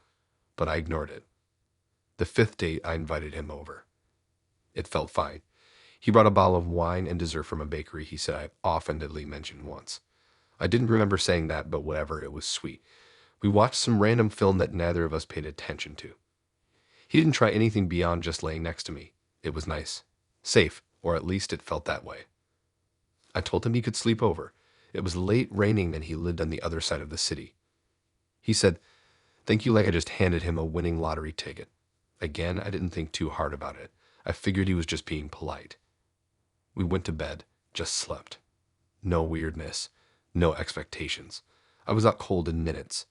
but I ignored it. The fifth date, I invited him over. It felt fine. He brought a bottle of wine and dessert from a bakery he said I offhandedly mentioned once. I didn't remember saying that, but whatever, it was sweet. We watched some random film that neither of us paid attention to. He didn't try anything beyond just laying next to me. It was nice. Safe, or at least it felt that way. I told him he could sleep over. It was late raining and he lived on the other side of the city. He said, "Thank you," like I just handed him a winning lottery ticket. Again, I didn't think too hard about it. I figured he was just being polite. We went to bed, just slept. No weirdness, no expectations. I was out cold in minutes.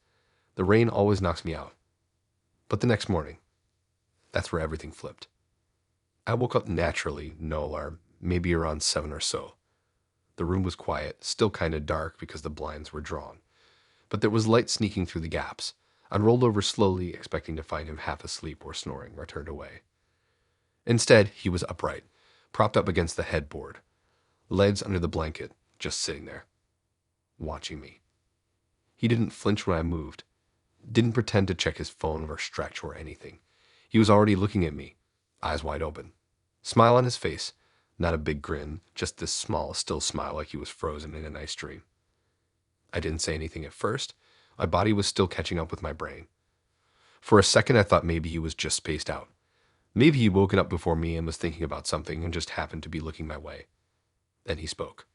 The rain always knocks me out. But the next morning, that's where everything flipped. I woke up naturally, no alarm, maybe around 7 or so. The room was quiet, still kind of dark because the blinds were drawn. But there was light sneaking through the gaps. I rolled over slowly, expecting to find him half asleep or snoring, or turned away. Instead, he was upright, propped up against the headboard, legs under the blanket, just sitting there, watching me. He didn't flinch when I moved, didn't pretend to check his phone or stretch or anything. He was already looking at me, eyes wide open. Smile on his face, not a big grin, just this small, still smile like he was frozen in an ice dream. I didn't say anything at first. My body was still catching up with my brain. For a second, I thought maybe he was just spaced out. Maybe he'd woken up before me and was thinking about something and just happened to be looking my way. Then he spoke.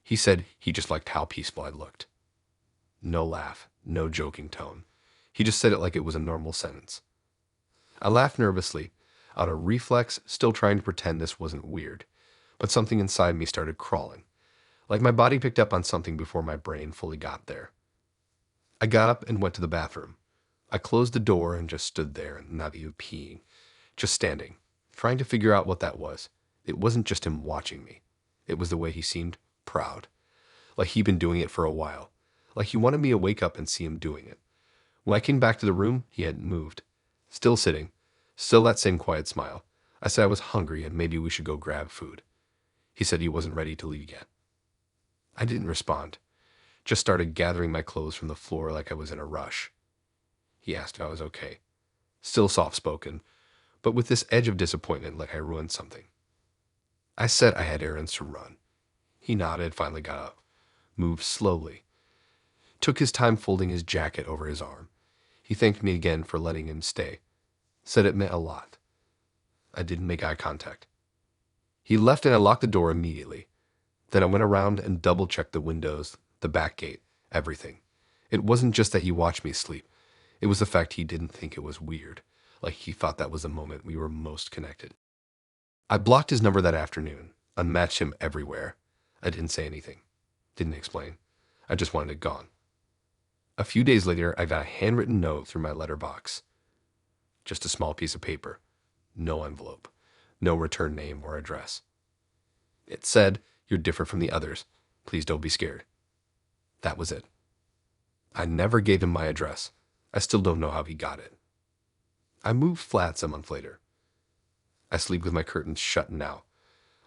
He said he just liked how peaceful I looked. No laugh, no joking tone. He just said it like it was a normal sentence. I laughed nervously, out of reflex, still trying to pretend this wasn't weird. But something inside me started crawling, like my body picked up on something before my brain fully got there. I got up and went to the bathroom. I closed the door and just stood there, not even peeing, just standing, trying to figure out what that was. It wasn't just him watching me. It was the way he seemed proud, like he'd been doing it for a while, like he wanted me to wake up and see him doing it. When I came back to the room, he hadn't moved. Still sitting, still that same quiet smile. I said I was hungry and maybe we should go grab food. He said he wasn't ready to leave yet. I didn't respond, just started gathering my clothes from the floor like I was in a rush. He asked if I was okay. Still soft-spoken, but with this edge of disappointment like I ruined something. I said I had errands to run. He nodded, finally got up, moved slowly, took his time folding his jacket over his arm. He thanked me again for letting him stay, said it meant a lot. I didn't make eye contact. He left and I locked the door immediately. Then I went around and double-checked the windows, the back gate, everything. It wasn't just that he watched me sleep. It was the fact he didn't think it was weird, like he thought that was the moment we were most connected. I blocked his number that afternoon, unmatched him everywhere. I didn't say anything, didn't explain. I just wanted it gone. A few days later, I got a handwritten note through my letterbox. Just a small piece of paper. No envelope. No return name or address. It said, "You're different from the others. Please don't be scared." That was it. I never gave him my address. I still don't know how he got it. I moved flats a month later. I sleep with my curtains shut now.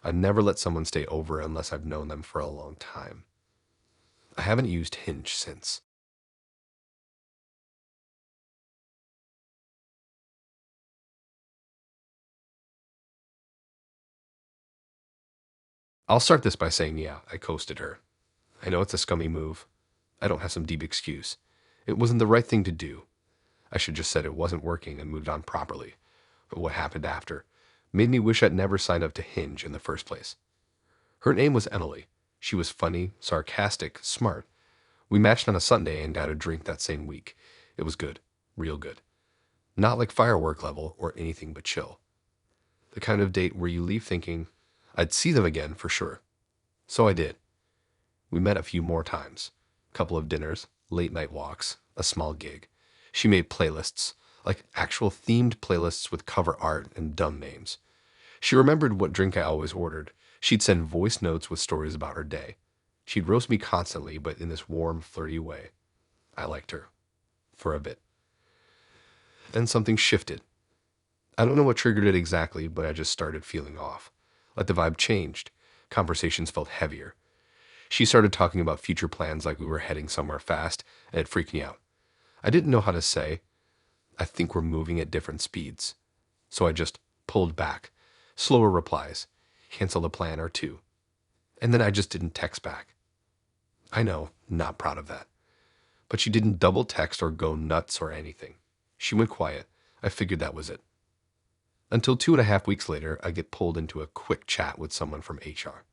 I never let someone stay over unless I've known them for a long time. I haven't used Hinge since. I'll start this by saying, yeah, I coasted her. I know it's a scummy move. I don't have some deep excuse. It wasn't the right thing to do. I should just said it wasn't working and moved on properly. But what happened after made me wish I'd never signed up to Hinge in the first place. Her name was Emily. She was funny, sarcastic, smart. We matched on a Sunday and got a drink that same week. It was good, real good. Not like firework level or anything but chill. The kind of date where you leave thinking, I'd see them again for sure. So I did. We met a few more times. Couple of dinners, late night walks, a small gig. She made playlists, like actual themed playlists with cover art and dumb names. She remembered what drink I always ordered. She'd send voice notes with stories about her day. She'd roast me constantly, but in this warm, flirty way. I liked her. For a bit. Then something shifted. I don't know what triggered it exactly, but I just started feeling off. Like the vibe changed. Conversations felt heavier. She started talking about future plans like we were heading somewhere fast, and it freaked me out. I didn't know how to say, I think we're moving at different speeds. So I just pulled back. Slower replies. Cancel the plan or two. And then I just didn't text back. I know, not proud of that. But she didn't double text or go nuts or anything. She went quiet. I figured that was it. Until 2.5 weeks later, I get pulled into a quick chat with someone from HR.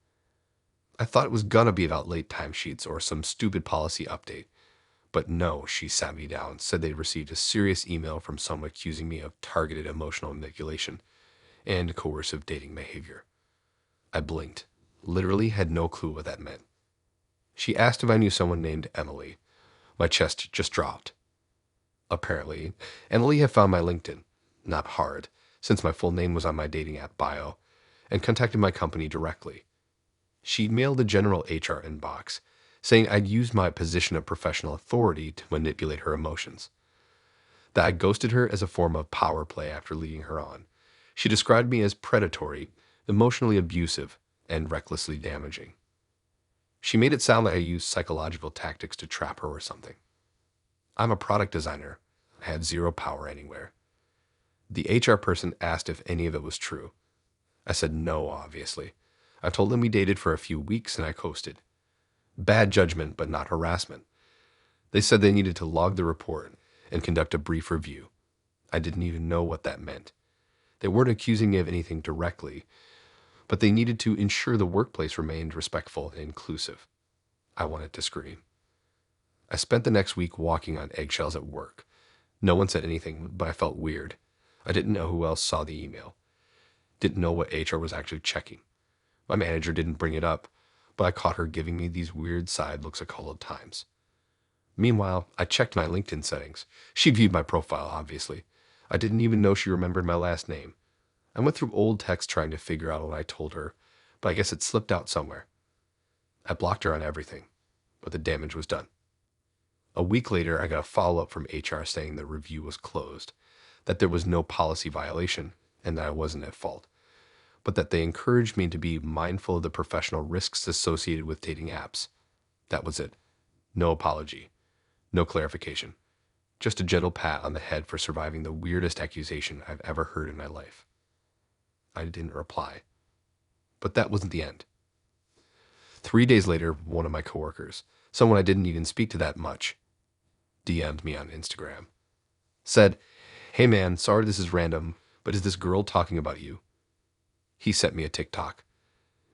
I thought it was gonna be about late timesheets or some stupid policy update. But no, she sat me down, said they'd received a serious email from someone accusing me of targeted emotional manipulation and coercive dating behavior. I blinked, literally had no clue what that meant. She asked if I knew someone named Emily. My chest just dropped. Apparently, Emily had found my LinkedIn, not hard, since my full name was on my dating app bio, and contacted my company directly. She mailed a general HR inbox, saying I'd used my position of professional authority to manipulate her emotions, that I ghosted her as a form of power play after leading her on. She described me as predatory, emotionally abusive, and recklessly damaging. She made it sound like I used psychological tactics to trap her or something. I'm a product designer. I have zero power anywhere. The HR person asked if any of it was true. I said no, obviously. I told them we dated for a few weeks and I coasted. Bad judgment, but not harassment. They said they needed to log the report and conduct a brief review. I didn't even know what that meant. They weren't accusing me of anything directly, but they needed to ensure the workplace remained respectful and inclusive. I wanted to scream. I spent the next week walking on eggshells at work. No one said anything, but I felt weird. I didn't know who else saw the email. Didn't know what HR was actually checking. My manager didn't bring it up, but I caught her giving me these weird side looks a couple of times. Meanwhile, I checked my LinkedIn settings. She viewed my profile, obviously. I didn't even know she remembered my last name. I went through old texts trying to figure out what I told her, but I guess it slipped out somewhere. I blocked her on everything, but the damage was done. A week later, I got a follow-up from HR saying the review was closed, that there was no policy violation, and that I wasn't at fault, but that they encouraged me to be mindful of the professional risks associated with dating apps. That was it. No apology. No clarification. Just a gentle pat on the head for surviving the weirdest accusation I've ever heard in my life. I didn't reply. But that wasn't the end. 3 days later, one of my coworkers, someone I didn't even speak to that much, DM'd me on Instagram. Said, "Hey man, sorry this is random, but is this girl talking about you?" He sent me a TikTok.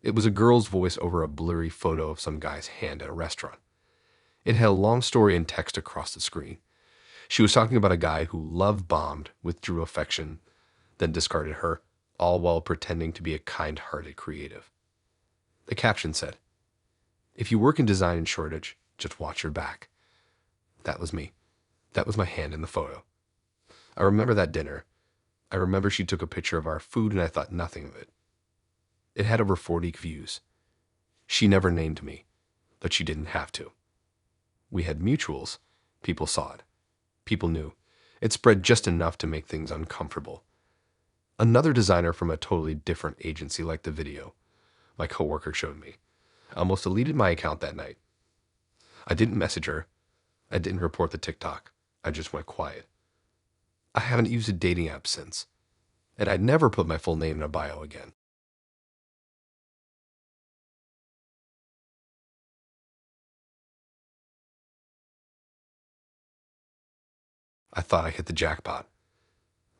It was a girl's voice over a blurry photo of some guy's hand at a restaurant. It had a long story in text across the screen. She was talking about a guy who love-bombed, withdrew affection, then discarded her, all while pretending to be a kind-hearted creative. The caption said, "If you work in design and shortage, just watch your back." That was me. That was my hand in the photo. I remember that dinner. I remember she took a picture of our food and I thought nothing of it. It had over 40 views. She never named me, but she didn't have to. We had mutuals. People saw it. People knew. It spread just enough to make things uncomfortable. Another designer from a totally different agency liked the video. My coworker showed me. I almost deleted my account that night. I didn't message her. I didn't report the TikTok. I just went quiet. I haven't used a dating app since. And I'd never put my full name in a bio again. I thought I hit the jackpot.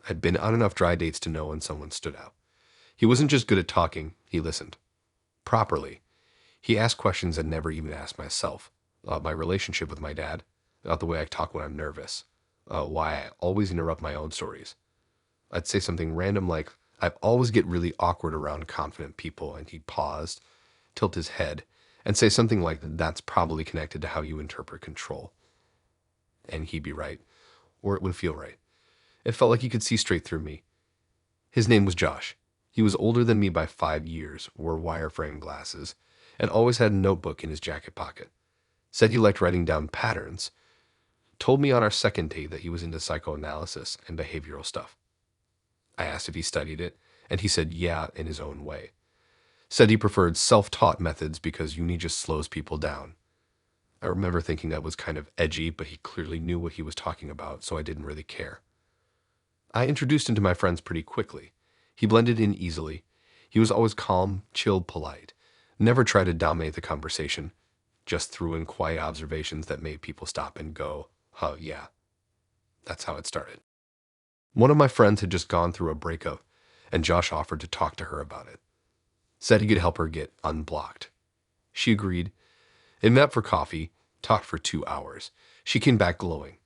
I'd been on enough dry dates to know when someone stood out. He wasn't just good at talking, he listened. Properly. He asked questions I'd never even asked myself. About my relationship with my dad, about the way I talk when I'm nervous, why I always interrupt my own stories. I'd say something random like, "I always get really awkward around confident people," and he'd pause, tilt his head, and say something like, "That's probably connected to how you interpret control." And he'd be right, or it would feel right. It felt like he could see straight through me. His name was Josh. He was older than me by 5 years, wore wireframe glasses, and always had a notebook in his jacket pocket. Said he liked writing down patterns. Told me on our second date that he was into psychoanalysis and behavioral stuff. I asked if he studied it, and he said yeah, in his own way. Said he preferred self-taught methods because uni just slows people down. I remember thinking that was kind of edgy, but he clearly knew what he was talking about, so I didn't really care. I introduced him to my friends pretty quickly. He blended in easily. He was always calm, chilled, polite. Never tried to dominate the conversation. Just threw in quiet observations that made people stop and go, "Oh, yeah." That's how it started. One of my friends had just gone through a breakup, and Josh offered to talk to her about it. Said he could help her get unblocked. She agreed. They met for coffee, talked for 2 hours. She came back glowing.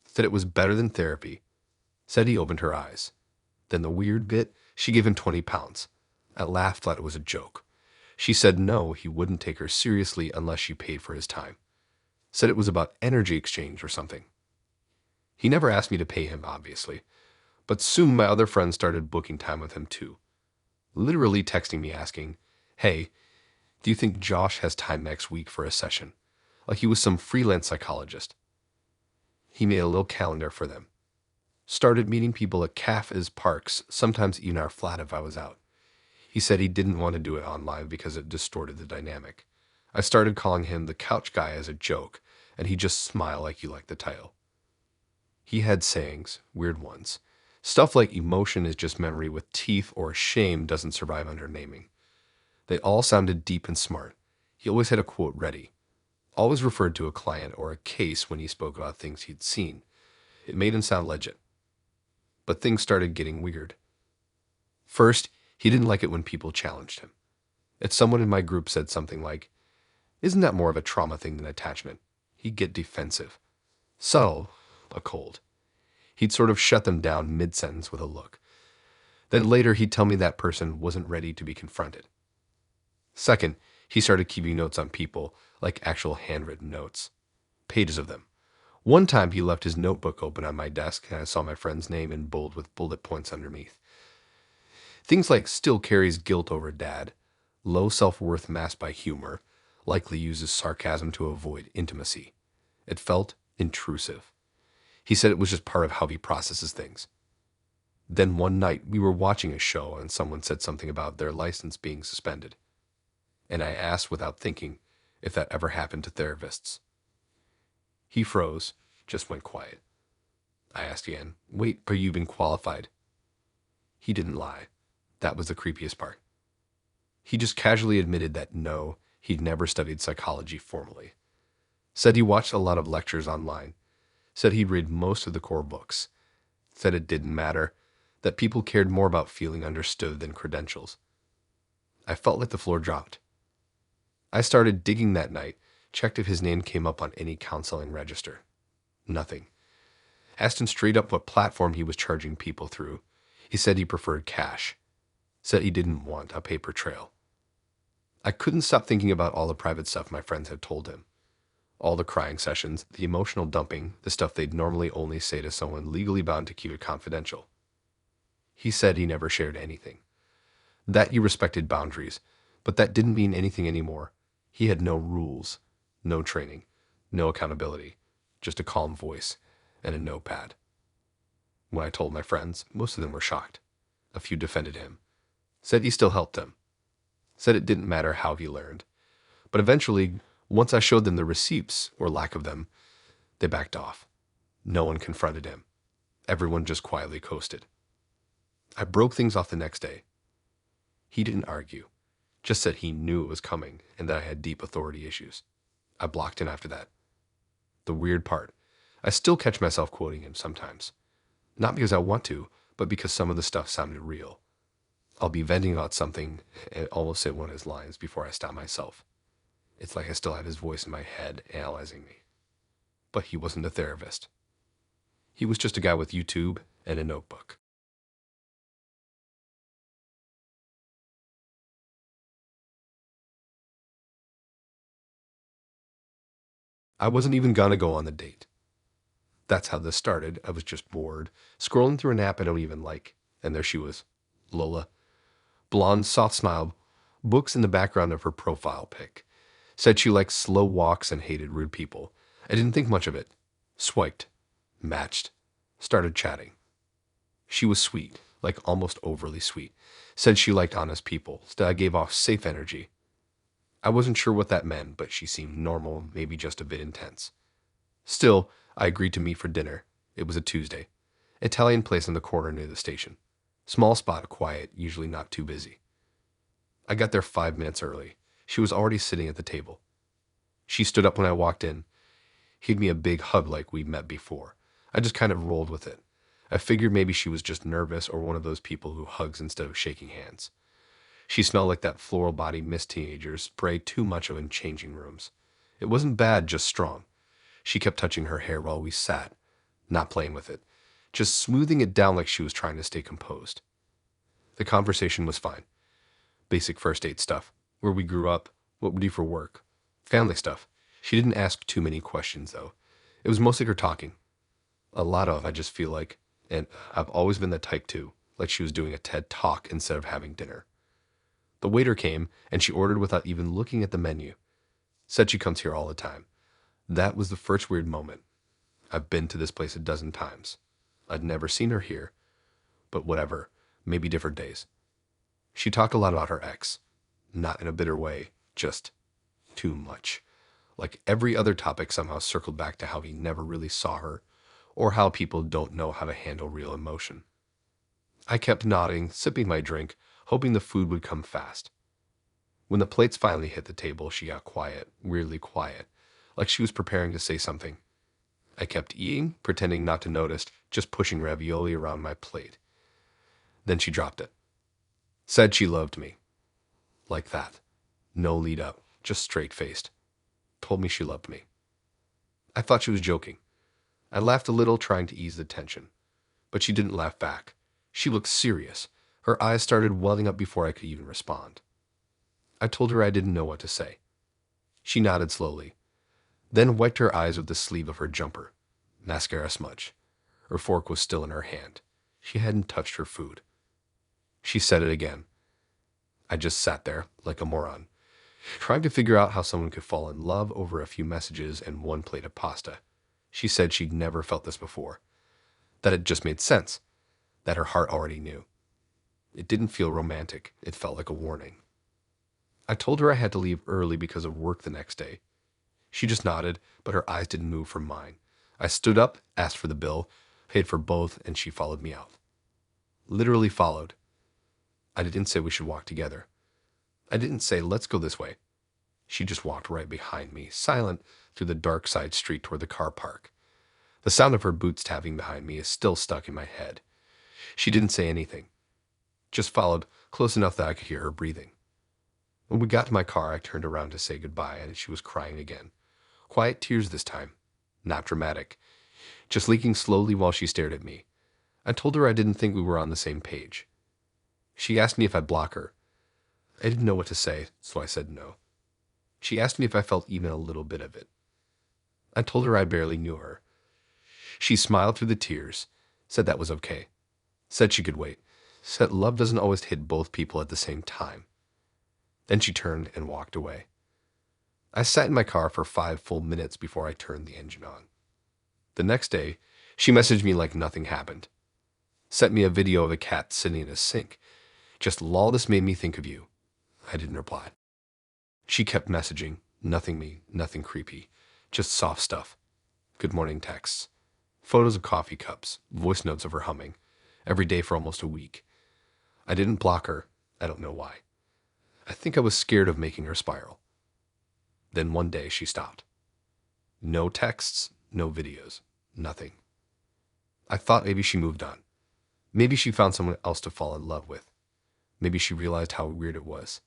Said it was better than therapy. Said he opened her eyes. Then the weird bit, she gave him 20 pounds. I laughed, thought it was a joke. She said no, he wouldn't take her seriously unless she paid for his time. Said it was about energy exchange or something. He never asked me to pay him, obviously, but soon my other friends started booking time with him too. Literally texting me asking, "Hey, do you think Josh has time next week for a session?" Like he was some freelance psychologist. He made a little calendar for them. Started meeting people at cafes, parks, sometimes even our flat if I was out. He said he didn't want to do it online because it distorted the dynamic. I started calling him the couch guy as a joke, and he just smiled like he liked the title. He had sayings, weird ones. Stuff like emotion is just memory with teeth or shame doesn't survive under naming. They all sounded deep and smart. He always had a quote ready. Always referred to a client or a case when he spoke about things he'd seen. It made him sound legit. But things started getting weird. First, he didn't like it when people challenged him. If someone in my group said something like, "Isn't that more of a trauma thing than attachment?" he'd get defensive. Subtle, but cold. He'd sort of shut them down mid-sentence with a look. Then later he'd tell me that person wasn't ready to be confronted. Second, he started keeping notes on people, like actual handwritten notes. Pages of them. One time he left his notebook open on my desk and I saw my friend's name in bold with bullet points underneath. Things like still carries guilt over dad, low self-worth masked by humor, likely uses sarcasm to avoid intimacy. It felt intrusive. He said it was just part of how he processes things. Then one night we were watching a show and someone said something about their license being suspended. And I asked without thinking if that ever happened to therapists. He froze, just went quiet. I asked again, "Wait, are you even qualified?" He didn't lie. That was the creepiest part. He just casually admitted that no, he'd never studied psychology formally. Said he watched a lot of lectures online. Said he'd read most of the core books. Said it didn't matter, that people cared more about feeling understood than credentials. I felt like the floor dropped. I started digging that night, checked if his name came up on any counseling register. Nothing. Asked him straight up what platform he was charging people through. He said he preferred cash. Said he didn't want a paper trail. I couldn't stop thinking about all the private stuff my friends had told him. All the crying sessions, the emotional dumping, the stuff they'd normally only say to someone legally bound to keep it confidential. He said he never shared anything. That he respected boundaries, but that didn't mean anything anymore. He had no rules, no training, no accountability, just a calm voice and a notepad. When I told my friends, most of them were shocked. A few defended him. Said he still helped them. Said it didn't matter how he learned. But eventually, once I showed them the receipts, or lack of them, they backed off. No one confronted him. Everyone just quietly coasted. I broke things off the next day. He didn't argue, just said he knew it was coming and that I had deep authority issues. I blocked him after that. The weird part, I still catch myself quoting him sometimes. Not because I want to, but because some of the stuff sounded real. I'll be venting about something and almost say one of his lines before I stop myself. It's like I still have his voice in my head analyzing me. But he wasn't a therapist. He was just a guy with YouTube and a notebook. I wasn't even gonna go on the date. That's how this started. I was just bored, scrolling through an app I don't even like, and there she was, Lola. Blonde, soft smile, books in the background of her profile pic. Said she liked slow walks and hated rude people. I didn't think much of it. Swiped. Matched. Started chatting. She was sweet, like almost overly sweet. Said she liked honest people. Said I gave off safe energy. I wasn't sure what that meant, but she seemed normal, maybe just a bit intense. Still, I agreed to meet for dinner. It was a Tuesday. Italian place on the corner near the station. Small spot of quiet, usually not too busy. I got there 5 minutes early. She was already sitting at the table. She stood up when I walked in, gave me a big hug like we met before. I just kind of rolled with it. I figured maybe she was just nervous or one of those people who hugs instead of shaking hands. She smelled like that floral body mist teenagers spray too much of in changing rooms. It wasn't bad, just strong. She kept touching her hair while we sat, not playing with it, just smoothing it down like she was trying to stay composed. The conversation was fine. Basic first date stuff. Where we grew up, what we do for work, family stuff. She didn't ask too many questions, though. It was mostly her talking. A lot of, I just feel like, and I've always been the type too, like she was doing a TED talk instead of having dinner. The waiter came, and she ordered without even looking at the menu. Said she comes here all the time. That was the first weird moment. I've been to this place a dozen times. I'd never seen her here, but whatever, maybe different days. She talked a lot about her ex. Not in a bitter way, just too much. Like every other topic somehow circled back to how he never really saw her, or how people don't know how to handle real emotion. I kept nodding, sipping my drink, hoping the food would come fast. When the plates finally hit the table, she got quiet, weirdly quiet, like she was preparing to say something. I kept eating, pretending not to notice, just pushing ravioli around my plate. Then she dropped it. Said she loved me. Like that. No lead up, just straight-faced. Told me she loved me. I thought she was joking. I laughed a little, trying to ease the tension. But she didn't laugh back. She looked serious. Her eyes started welling up before I could even respond. I told her I didn't know what to say. She nodded slowly, then wiped her eyes with the sleeve of her jumper. Mascara smudge. Her fork was still in her hand. She hadn't touched her food. She said it again. I just sat there, like a moron, trying to figure out how someone could fall in love over a few messages and one plate of pasta. She said she'd never felt this before, that it just made sense, that her heart already knew. It didn't feel romantic. It felt like a warning. I told her I had to leave early because of work the next day. She just nodded, but her eyes didn't move from mine. I stood up, asked for the bill, paid for both, and she followed me out. Literally followed. I didn't say we should walk together. I didn't say, let's go this way. She just walked right behind me, silent, through the dark side street toward the car park. The sound of her boots tapping behind me is still stuck in my head. She didn't say anything, just followed close enough that I could hear her breathing. When we got to my car, I turned around to say goodbye, and she was crying again. Quiet tears this time. Not dramatic. Just leaking slowly while she stared at me. I told her I didn't think we were on the same page. She asked me if I'd block her. I didn't know what to say, so I said no. She asked me if I felt even a little bit of it. I told her I barely knew her. She smiled through the tears, said that was okay. Said she could wait. Said love doesn't always hit both people at the same time. Then she turned and walked away. I sat in my car for 5 full minutes before I turned the engine on. The next day, she messaged me like nothing happened. Sent me a video of a cat sitting in a sink. Just lol, this made me think of you. I didn't reply. She kept messaging. Nothing me, nothing creepy. Just soft stuff. Good morning texts. Photos of coffee cups. Voice notes of her humming. Every day for almost a week. I didn't block her. I don't know why. I think I was scared of making her spiral. Then one day she stopped. No texts, no videos, nothing. I thought maybe she moved on. Maybe she found someone else to fall in love with. Maybe she realized how weird it was.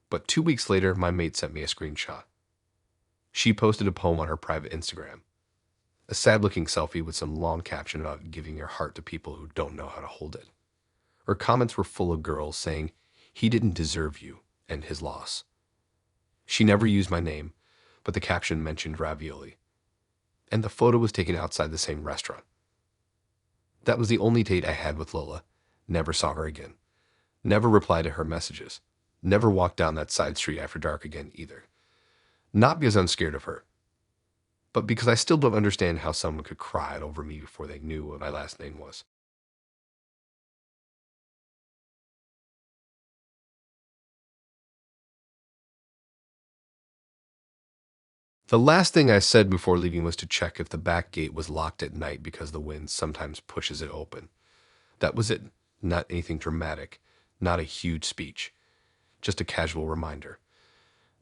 But 2 weeks later, my mate sent me a screenshot. She posted a poem on her private Instagram. A sad-looking selfie with some long caption about giving your heart to people who don't know how to hold it. Her comments were full of girls saying he didn't deserve you and his loss. She never used my name, but the caption mentioned ravioli. And the photo was taken outside the same restaurant. That was the only date I had with Lola. Never saw her again. Never replied to her messages. Never walked down that side street after dark again either. Not because I'm scared of her, but because I still don't understand how someone could cry over me before they knew what my last name was. The last thing I said before leaving was to check if the back gate was locked at night because the wind sometimes pushes it open. That was it. Not anything dramatic, not a huge speech, just a casual reminder.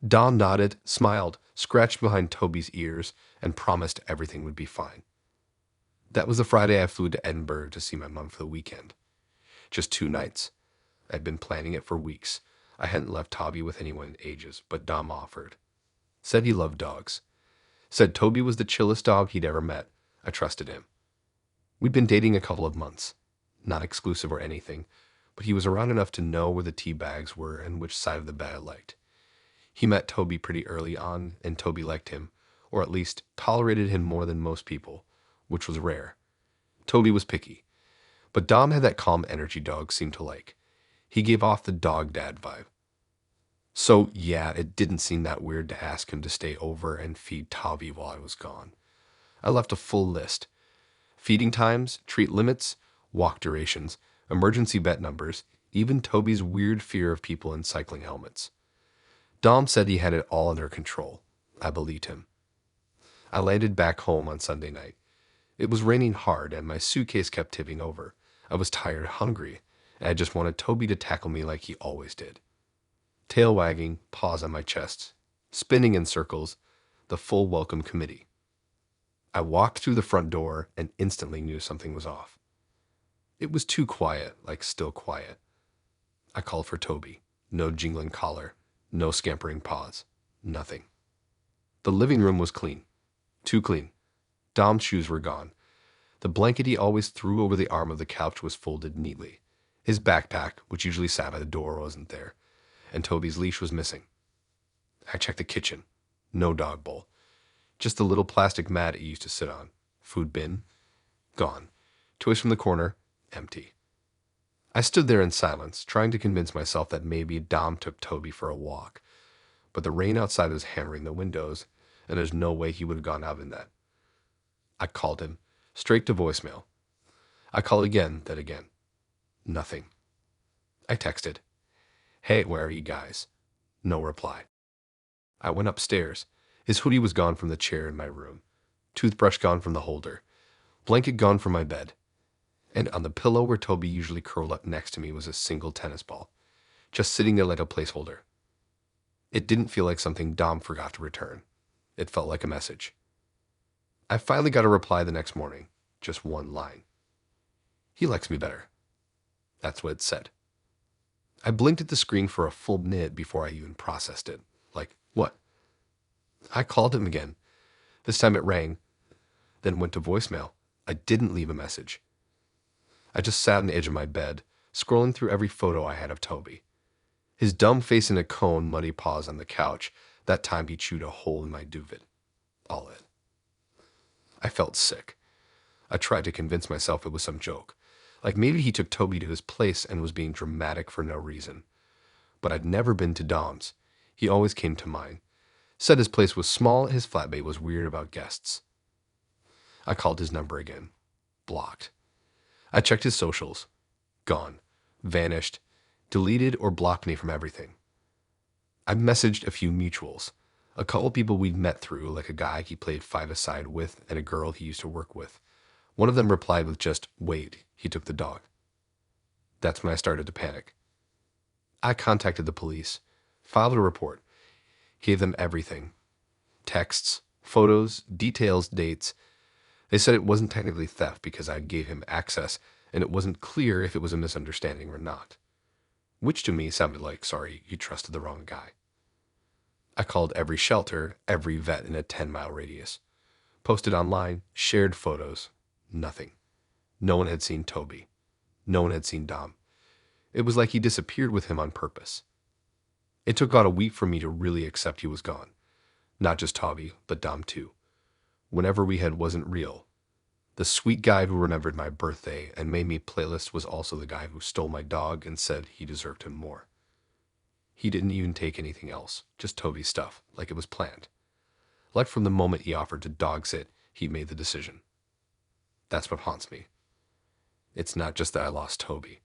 Dom nodded, smiled, scratched behind Toby's ears, and promised everything would be fine. That was the Friday I flew to Edinburgh to see my mom for the weekend. Just 2 nights. I'd been planning it for weeks. I hadn't left Toby with anyone in ages, but Dom offered. Said he loved dogs. Said Toby was the chillest dog he'd ever met. I trusted him. We'd been dating a couple of months. Not exclusive or anything, but he was around enough to know where the tea bags were and which side of the bed I liked. He met Toby pretty early on, and Toby liked him, or at least tolerated him more than most people, which was rare. Toby was picky, but Dom had that calm energy dogs seem to like. He gave off the dog dad vibe. So, yeah, it didn't seem that weird to ask him to stay over and feed Toby while I was gone. I left a full list. Feeding times, treat limits, walk durations, emergency vet numbers, even Toby's weird fear of people in cycling helmets. Dom said he had it all under control. I believed him. I landed back home on Sunday night. It was raining hard and my suitcase kept tipping over. I was tired, hungry, and I just wanted Toby to tackle me like he always did. Tail wagging, paws on my chest, spinning in circles, the full welcome committee. I walked through the front door and instantly knew something was off. It was too quiet, like still quiet. I called for Toby. No jingling collar, no scampering paws, nothing. The living room was clean. Too clean. Dom's shoes were gone. The blanket he always threw over the arm of the couch was folded neatly. His backpack, which usually sat by the door, wasn't there, and Toby's leash was missing. I checked the kitchen. No dog bowl. Just the little plastic mat he used to sit on. Food bin. Gone. Toys from the corner. Empty. I stood there in silence, trying to convince myself that maybe Dom took Toby for a walk. But the rain outside was hammering the windows, and there's no way he would have gone out in that. I called him, straight to voicemail. I called again, then again. Nothing. I texted, "Hey, where are you guys?" No reply. I went upstairs. His hoodie was gone from the chair in my room. Toothbrush gone from the holder. Blanket gone from my bed. And on the pillow where Toby usually curled up next to me was a single tennis ball, just sitting there like a placeholder. It didn't feel like something Dom forgot to return. It felt like a message. I finally got a reply the next morning, just one line. "He likes me better." That's what it said. I blinked at the screen for a full minute before I even processed it. Like, what? I called him again. This time it rang, then went to voicemail. I didn't leave a message. I just sat on the edge of my bed, scrolling through every photo I had of Toby. His dumb face in a cone, muddy paws on the couch. That time he chewed a hole in my duvet. All it. I felt sick. I tried to convince myself it was some joke. Like maybe he took Toby to his place and was being dramatic for no reason. But I'd never been to Dom's. He always came to mine. Said his place was small, his flatmate was weird about guests. I called his number again. Blocked. I checked his socials. Gone. Vanished. Deleted or blocked me from everything. I messaged a few mutuals. A couple people we'd met through, like a guy he played five-a-side with and a girl he used to work with. One of them replied with just, "Wait, he took the dog." That's when I started to panic. I contacted the police, filed a report, gave them everything. Texts, photos, details, dates. They said it wasn't technically theft because I gave him access, and it wasn't clear if it was a misunderstanding or not. Which to me sounded like, sorry, you trusted the wrong guy. I called every shelter, every vet in a 10-mile radius. Posted online, shared photos. Nothing. No one had seen Toby. No one had seen Dom. It was like he disappeared with him on purpose. It took about a week for me to really accept he was gone. Not just Toby, but Dom too. Whenever we had wasn't real. The sweet guy who remembered my birthday and made me playlist was also the guy who stole my dog and said he deserved him more. He didn't even take anything else, just Toby's stuff, like it was planned. Like from the moment he offered to dog sit, he made the decision. That's what haunts me. It's not just that I lost Toby.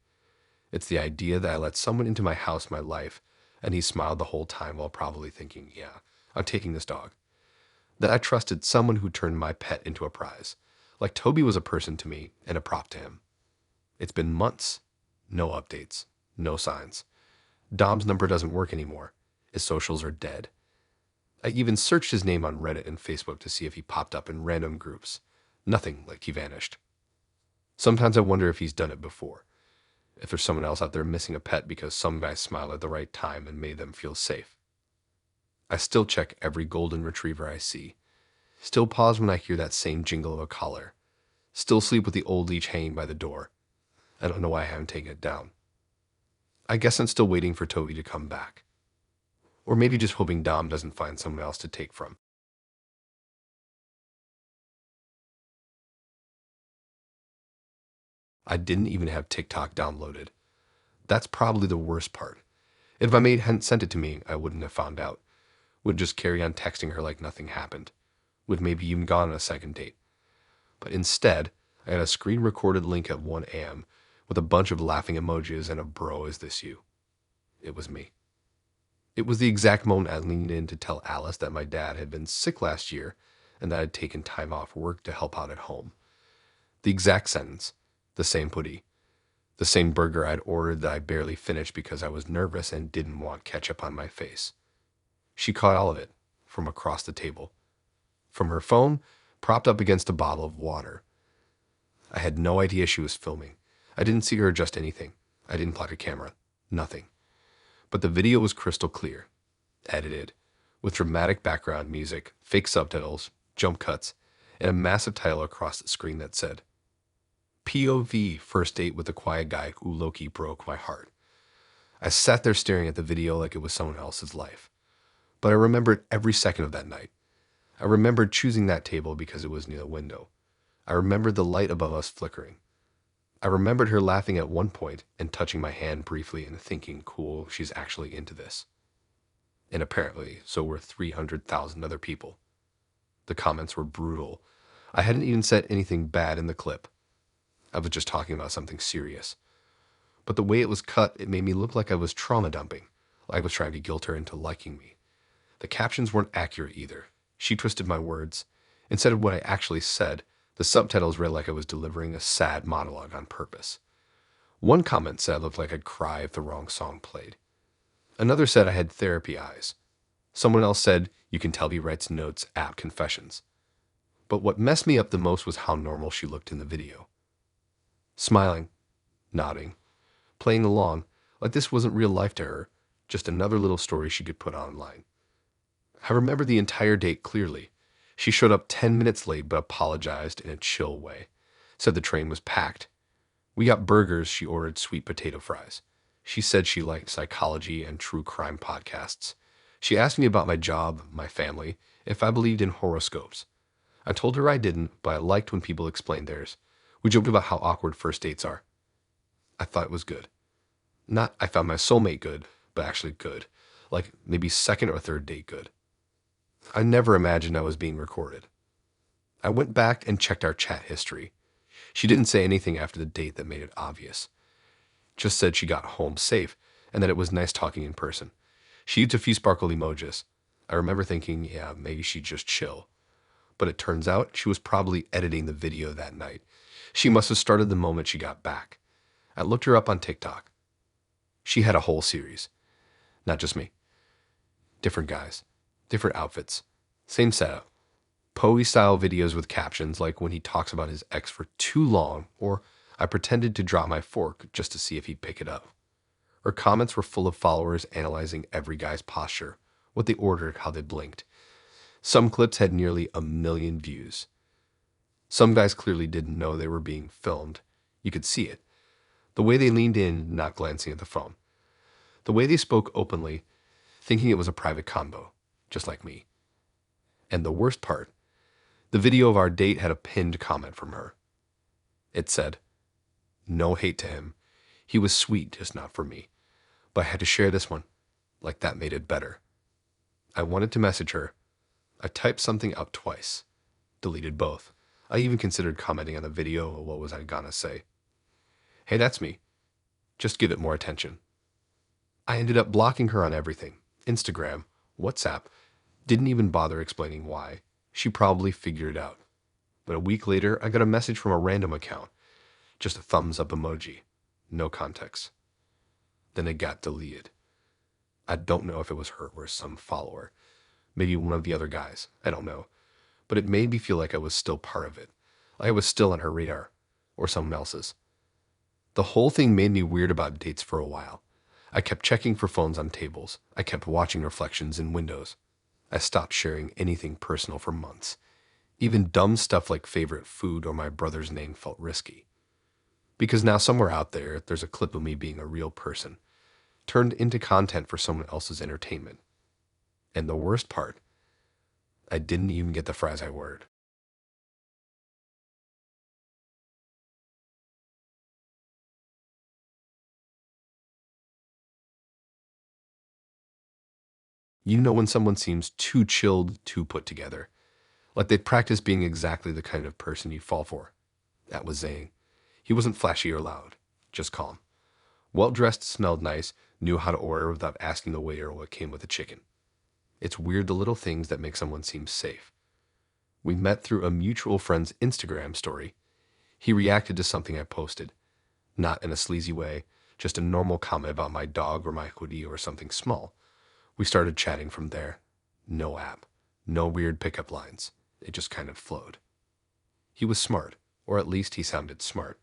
It's the idea that I let someone into my house, my life, and he smiled the whole time while probably thinking, yeah, I'm taking this dog. That I trusted someone who turned my pet into a prize. Like Toby was a person to me and a prop to him. It's been months. No updates. No signs. Dom's number doesn't work anymore. His socials are dead. I even searched his name on Reddit and Facebook to see if he popped up in random groups. Nothing, like he vanished. Sometimes I wonder if he's done it before. If there's someone else out there missing a pet because some guy smiled at the right time and made them feel safe. I still check every golden retriever I see. Still pause when I hear that same jingle of a collar. Still sleep with the old leash hanging by the door. I don't know why I haven't taken it down. I guess I'm still waiting for Toby to come back. Or maybe just hoping Dom doesn't find someone else to take from. I didn't even have TikTok downloaded. That's probably the worst part. If my mate hadn't sent it to me, I wouldn't have found out. Would just carry on texting her like nothing happened. Would maybe even gone on a second date. But instead, I got a screen recorded link at 1 a.m. with a bunch of laughing emojis and a bro, is this you? It was me. It was the exact moment I leaned in to tell Alice that my dad had been sick last year and that I'd taken time off work to help out at home. The exact sentence, the same pudding, the same burger I'd ordered that I barely finished because I was nervous and didn't want ketchup on my face. She caught all of it from across the table. From her phone, propped up against a bottle of water. I had no idea she was filming. I didn't see her adjust anything. I didn't plug a camera. Nothing. But the video was crystal clear, edited, with dramatic background music, fake subtitles, jump cuts, and a massive title across the screen that said, POV First Date with the Quiet Guy Who Low-Key Broke My Heart. I sat there staring at the video like it was someone else's life. But I remembered every second of that night. I remembered choosing that table because it was near the window. I remembered the light above us flickering. I remembered her laughing at one point and touching my hand briefly and thinking, cool, she's actually into this. And apparently, so were 300,000 other people. The comments were brutal. I hadn't even said anything bad in the clip. I was just talking about something serious. But the way it was cut, it made me look like I was trauma dumping, like I was trying to guilt her into liking me. The captions weren't accurate either. She twisted my words. Instead of what I actually said, the subtitles read like I was delivering a sad monologue on purpose. One comment said I looked like I'd cry if the wrong song played. Another said I had therapy eyes. Someone else said, you can tell he writes notes at confessions. But what messed me up the most was how normal she looked in the video. Smiling, nodding, playing along, like this wasn't real life to her, just another little story she could put online. I remember the entire date clearly. She showed up 10 minutes late but apologized in a chill way. Said the train was packed. We got burgers, she ordered sweet potato fries. She said she liked psychology and true crime podcasts. She asked me about my job, my family, if I believed in horoscopes. I told her I didn't, but I liked when people explained theirs. We joked about how awkward first dates are. I thought it was good. Not I found my soulmate good, but actually good. Like maybe second or third date good. I never imagined I was being recorded. I went back and checked our chat history. She didn't say anything after the date that made it obvious. Just said she got home safe and that it was nice talking in person. She used a few sparkle emojis. I remember thinking, yeah, maybe she'd just chill. But it turns out she was probably editing the video that night. She must have started the moment she got back. I looked her up on TikTok. She had a whole series. Not just me. Different guys. Different outfits. Same setup. Poe-style videos with captions like when he talks about his ex for too long, or I pretended to drop my fork just to see if he'd pick it up. Her comments were full of followers analyzing every guy's posture, what they ordered, how they blinked. Some clips had nearly 1 million views. Some guys clearly didn't know they were being filmed. You could see it. The way they leaned in, not glancing at the phone. The way they spoke openly, thinking it was a private convo, just like me. And the worst part, the video of our date had a pinned comment from her. It said, no hate to him. He was sweet, just not for me. But I had to share this one, like that made it better. I wanted to message her. I typed something out twice, deleted both. I even considered commenting on the video, or what was I gonna say? Hey, that's me. Just give it more attention. I ended up blocking her on everything. Instagram, WhatsApp. Didn't even bother explaining why. She probably figured it out. But a week later, I got a message from a random account. Just a thumbs up emoji. No context. Then it got deleted. I don't know if it was her or some follower. Maybe one of the other guys. I don't know. But it made me feel like I was still part of it. Like I was still on her radar. Or someone else's. The whole thing made me weird about dates for a while. I kept checking for phones on tables. I kept watching reflections in windows. I stopped sharing anything personal for months. Even dumb stuff like favorite food or my brother's name felt risky. Because now somewhere out there, there's a clip of me being a real person, turned into content for someone else's entertainment. And the worst part, I didn't even get the fries I ordered. You know when someone seems too chilled, too put together. Like they'd practice being exactly the kind of person you fall for. That was Zane. He wasn't flashy or loud, just calm. Well-dressed, smelled nice, knew how to order without asking the waiter what came with the chicken. It's weird the little things that make someone seem safe. We met through a mutual friend's Instagram story. He reacted to something I posted. Not in a sleazy way, just a normal comment about my dog or my hoodie or something small. We started chatting from there. No app. No weird pickup lines. It just kind of flowed. He was smart, or at least he sounded smart.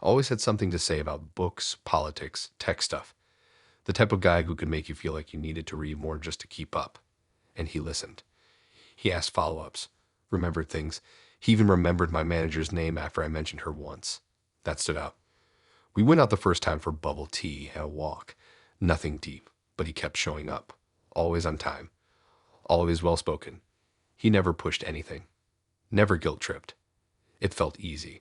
Always had something to say about books, politics, tech stuff. The type of guy who could make you feel like you needed to read more just to keep up. And he listened. He asked follow-ups, remembered things. He even remembered my manager's name after I mentioned her once. That stood out. We went out the first time for bubble tea and a walk. Nothing deep, but he kept showing up. Always on time. Always well-spoken. He never pushed anything. Never guilt-tripped. It felt easy,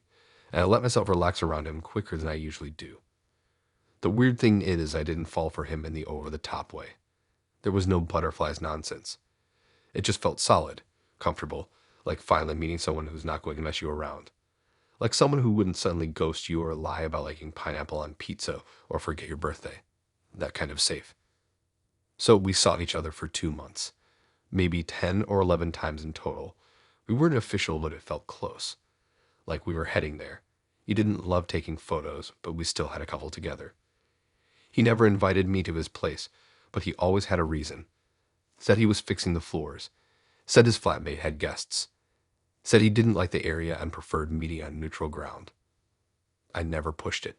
and I let myself relax around him quicker than I usually do. The weird thing is I didn't fall for him in the over-the-top way. There was no butterflies nonsense. It just felt solid, comfortable, like finally meeting someone who's not going to mess you around. Like someone who wouldn't suddenly ghost you or lie about liking pineapple on pizza or forget your birthday. That kind of safe. So we saw each other for 2 months. Maybe 10 or 11 times in total. We weren't official, but it felt close. Like we were heading there. He didn't love taking photos, but we still had a couple together. He never invited me to his place, but he always had a reason. Said he was fixing the floors. Said his flatmate had guests. Said he didn't like the area and preferred meeting on neutral ground. I never pushed it,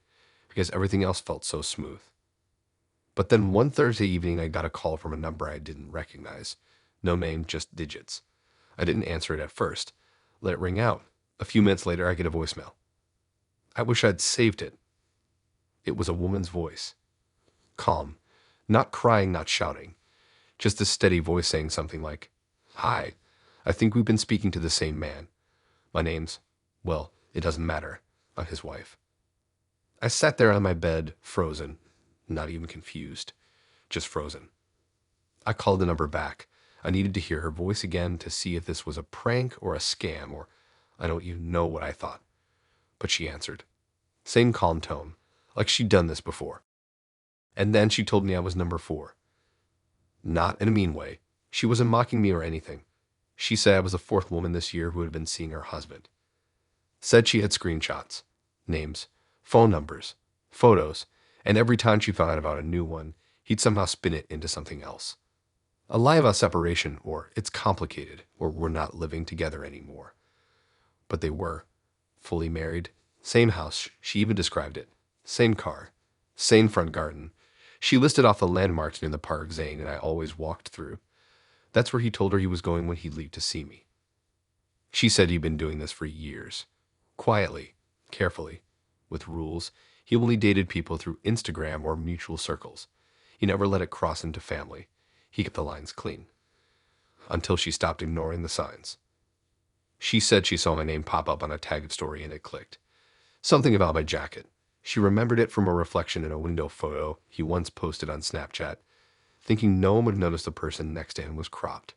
because everything else felt so smooth. But then one Thursday evening I got a call from a number I didn't recognize. No name, just digits. I didn't answer it at first. Let it ring out. A few minutes later I get a voicemail. I wish I'd saved it. It was a woman's voice. Calm. Not crying, not shouting. Just a steady voice saying something like, "Hi, I think we've been speaking to the same man. My name's, well, it doesn't matter. I'm his wife." I sat there on my bed, frozen. Not even confused. Just frozen. I called the number back. I needed to hear her voice again to see if this was a prank or a scam or I don't even know what I thought. But she answered. Same calm tone, like she'd done this before. And then she told me I was number 4. Not in a mean way. She wasn't mocking me or anything. She said I was the 4th woman this year who had been seeing her husband. Said she had screenshots, names, phone numbers, photos, and every time she found out about a new one, he'd somehow spin it into something else. A lie about separation, or it's complicated, or we're not living together anymore. But they were. Fully married. Same house, she even described it. Same car. Same front garden. She listed off the landmarks near the park Zane and I always walked through. That's where he told her he was going when he'd leave to see me. She said he'd been doing this for years. Quietly, carefully, with rules. He only dated people through Instagram or mutual circles. He never let it cross into family. He kept the lines clean. Until she stopped ignoring the signs. She said she saw my name pop up on a tagged story and it clicked. Something about my jacket. She remembered it from a reflection in a window photo he once posted on Snapchat, thinking no one would notice the person next to him was cropped.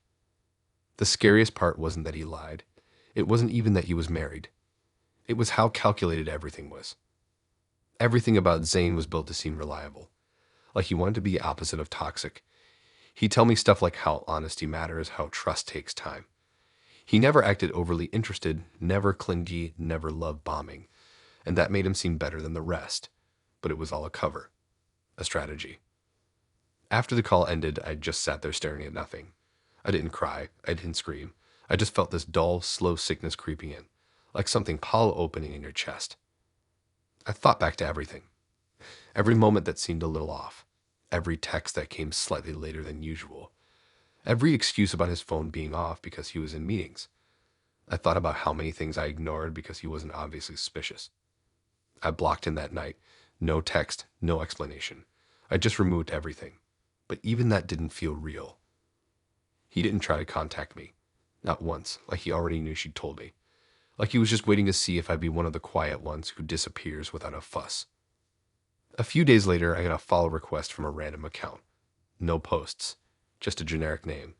The scariest part wasn't that he lied. It wasn't even that he was married. It was how calculated everything was. Everything about Zane was built to seem reliable. Like he wanted to be opposite of toxic. He'd tell me stuff like how honesty matters, how trust takes time. He never acted overly interested, never clingy, never love bombing, and that made him seem better than the rest. But it was all a cover, a strategy. After the call ended, I just sat there staring at nothing. I didn't cry, I didn't scream. I just felt this dull, slow sickness creeping in, like something hollow opening in your chest. I thought back to everything. Every moment that seemed a little off. Every text that came slightly later than usual. Every excuse about his phone being off because he was in meetings. I thought about how many things I ignored because he wasn't obviously suspicious. I blocked him that night. No text, no explanation. I just removed everything. But even that didn't feel real. He didn't try to contact me. Not once, like he already knew she'd told me. Like he was just waiting to see if I'd be one of the quiet ones who disappears without a fuss. A few days later, I got a follow request from a random account. No posts, just a generic name.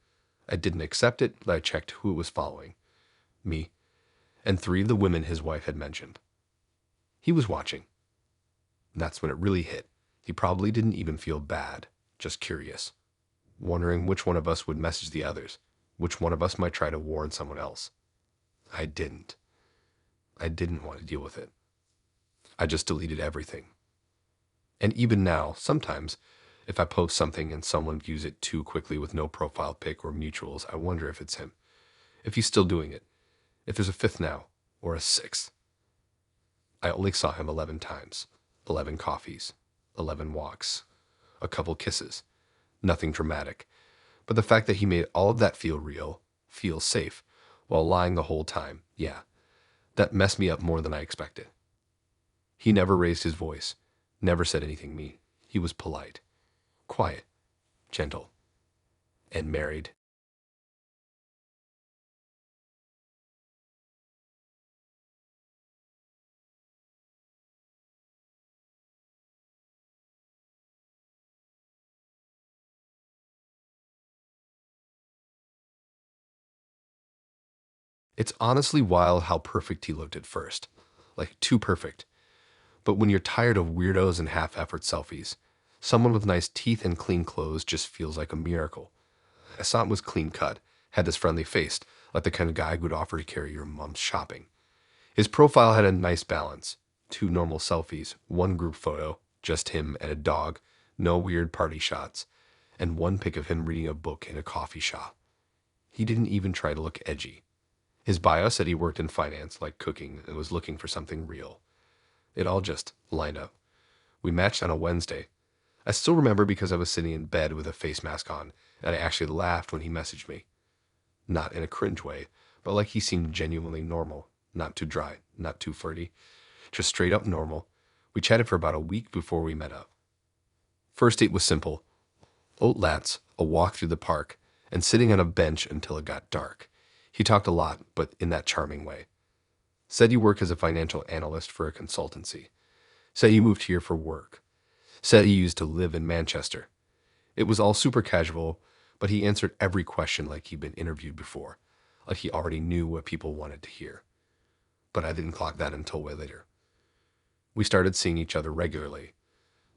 I didn't accept it, but I checked who it was following. Me, and 3 of the women his wife had mentioned. He was watching. That's when it really hit. He probably didn't even feel bad, just curious, wondering which one of us would message the others, which one of us might try to warn someone else. I didn't. I didn't want to deal with it. I just deleted everything. And even now, sometimes, if I post something and someone views it too quickly with no profile pic or mutuals, I wonder if it's him. If he's still doing it. If there's a 5th now, or a 6th. I only saw him 11 times. 11 coffees. 11 walks. A couple kisses. Nothing dramatic. But the fact that he made all of that feel real, feel safe, while lying the whole time, yeah, that messed me up more than I expected. He never raised his voice, never said anything mean. He was polite, quiet, gentle, and married. It's honestly wild how perfect he looked at first. Like, too perfect. But when you're tired of weirdos and half-effort selfies, someone with nice teeth and clean clothes just feels like a miracle. Assam was clean-cut, had this friendly face, like the kind of guy who'd offer to carry your mom's shopping. His profile had a nice balance. 2 normal selfies, 1 group photo, just him and a dog, no weird party shots, and 1 pic of him reading a book in a coffee shop. He didn't even try to look edgy. His bio said he worked in finance, like cooking, and was looking for something real. It all just lined up. We matched on a Wednesday. I still remember because I was sitting in bed with a face mask on, and I actually laughed when he messaged me. Not in a cringe way, but like he seemed genuinely normal, not too dry, not too flirty, just straight up normal. We chatted for about a week before we met up. First date was simple. Oat lats, a walk through the park, and sitting on a bench until it got dark. He talked a lot, but in that charming way. Said he worked as a financial analyst for a consultancy. Said he moved here for work. Said he used to live in Manchester. It was all super casual, but he answered every question like he'd been interviewed before, like he already knew what people wanted to hear. But I didn't clock that until way later. We started seeing each other regularly,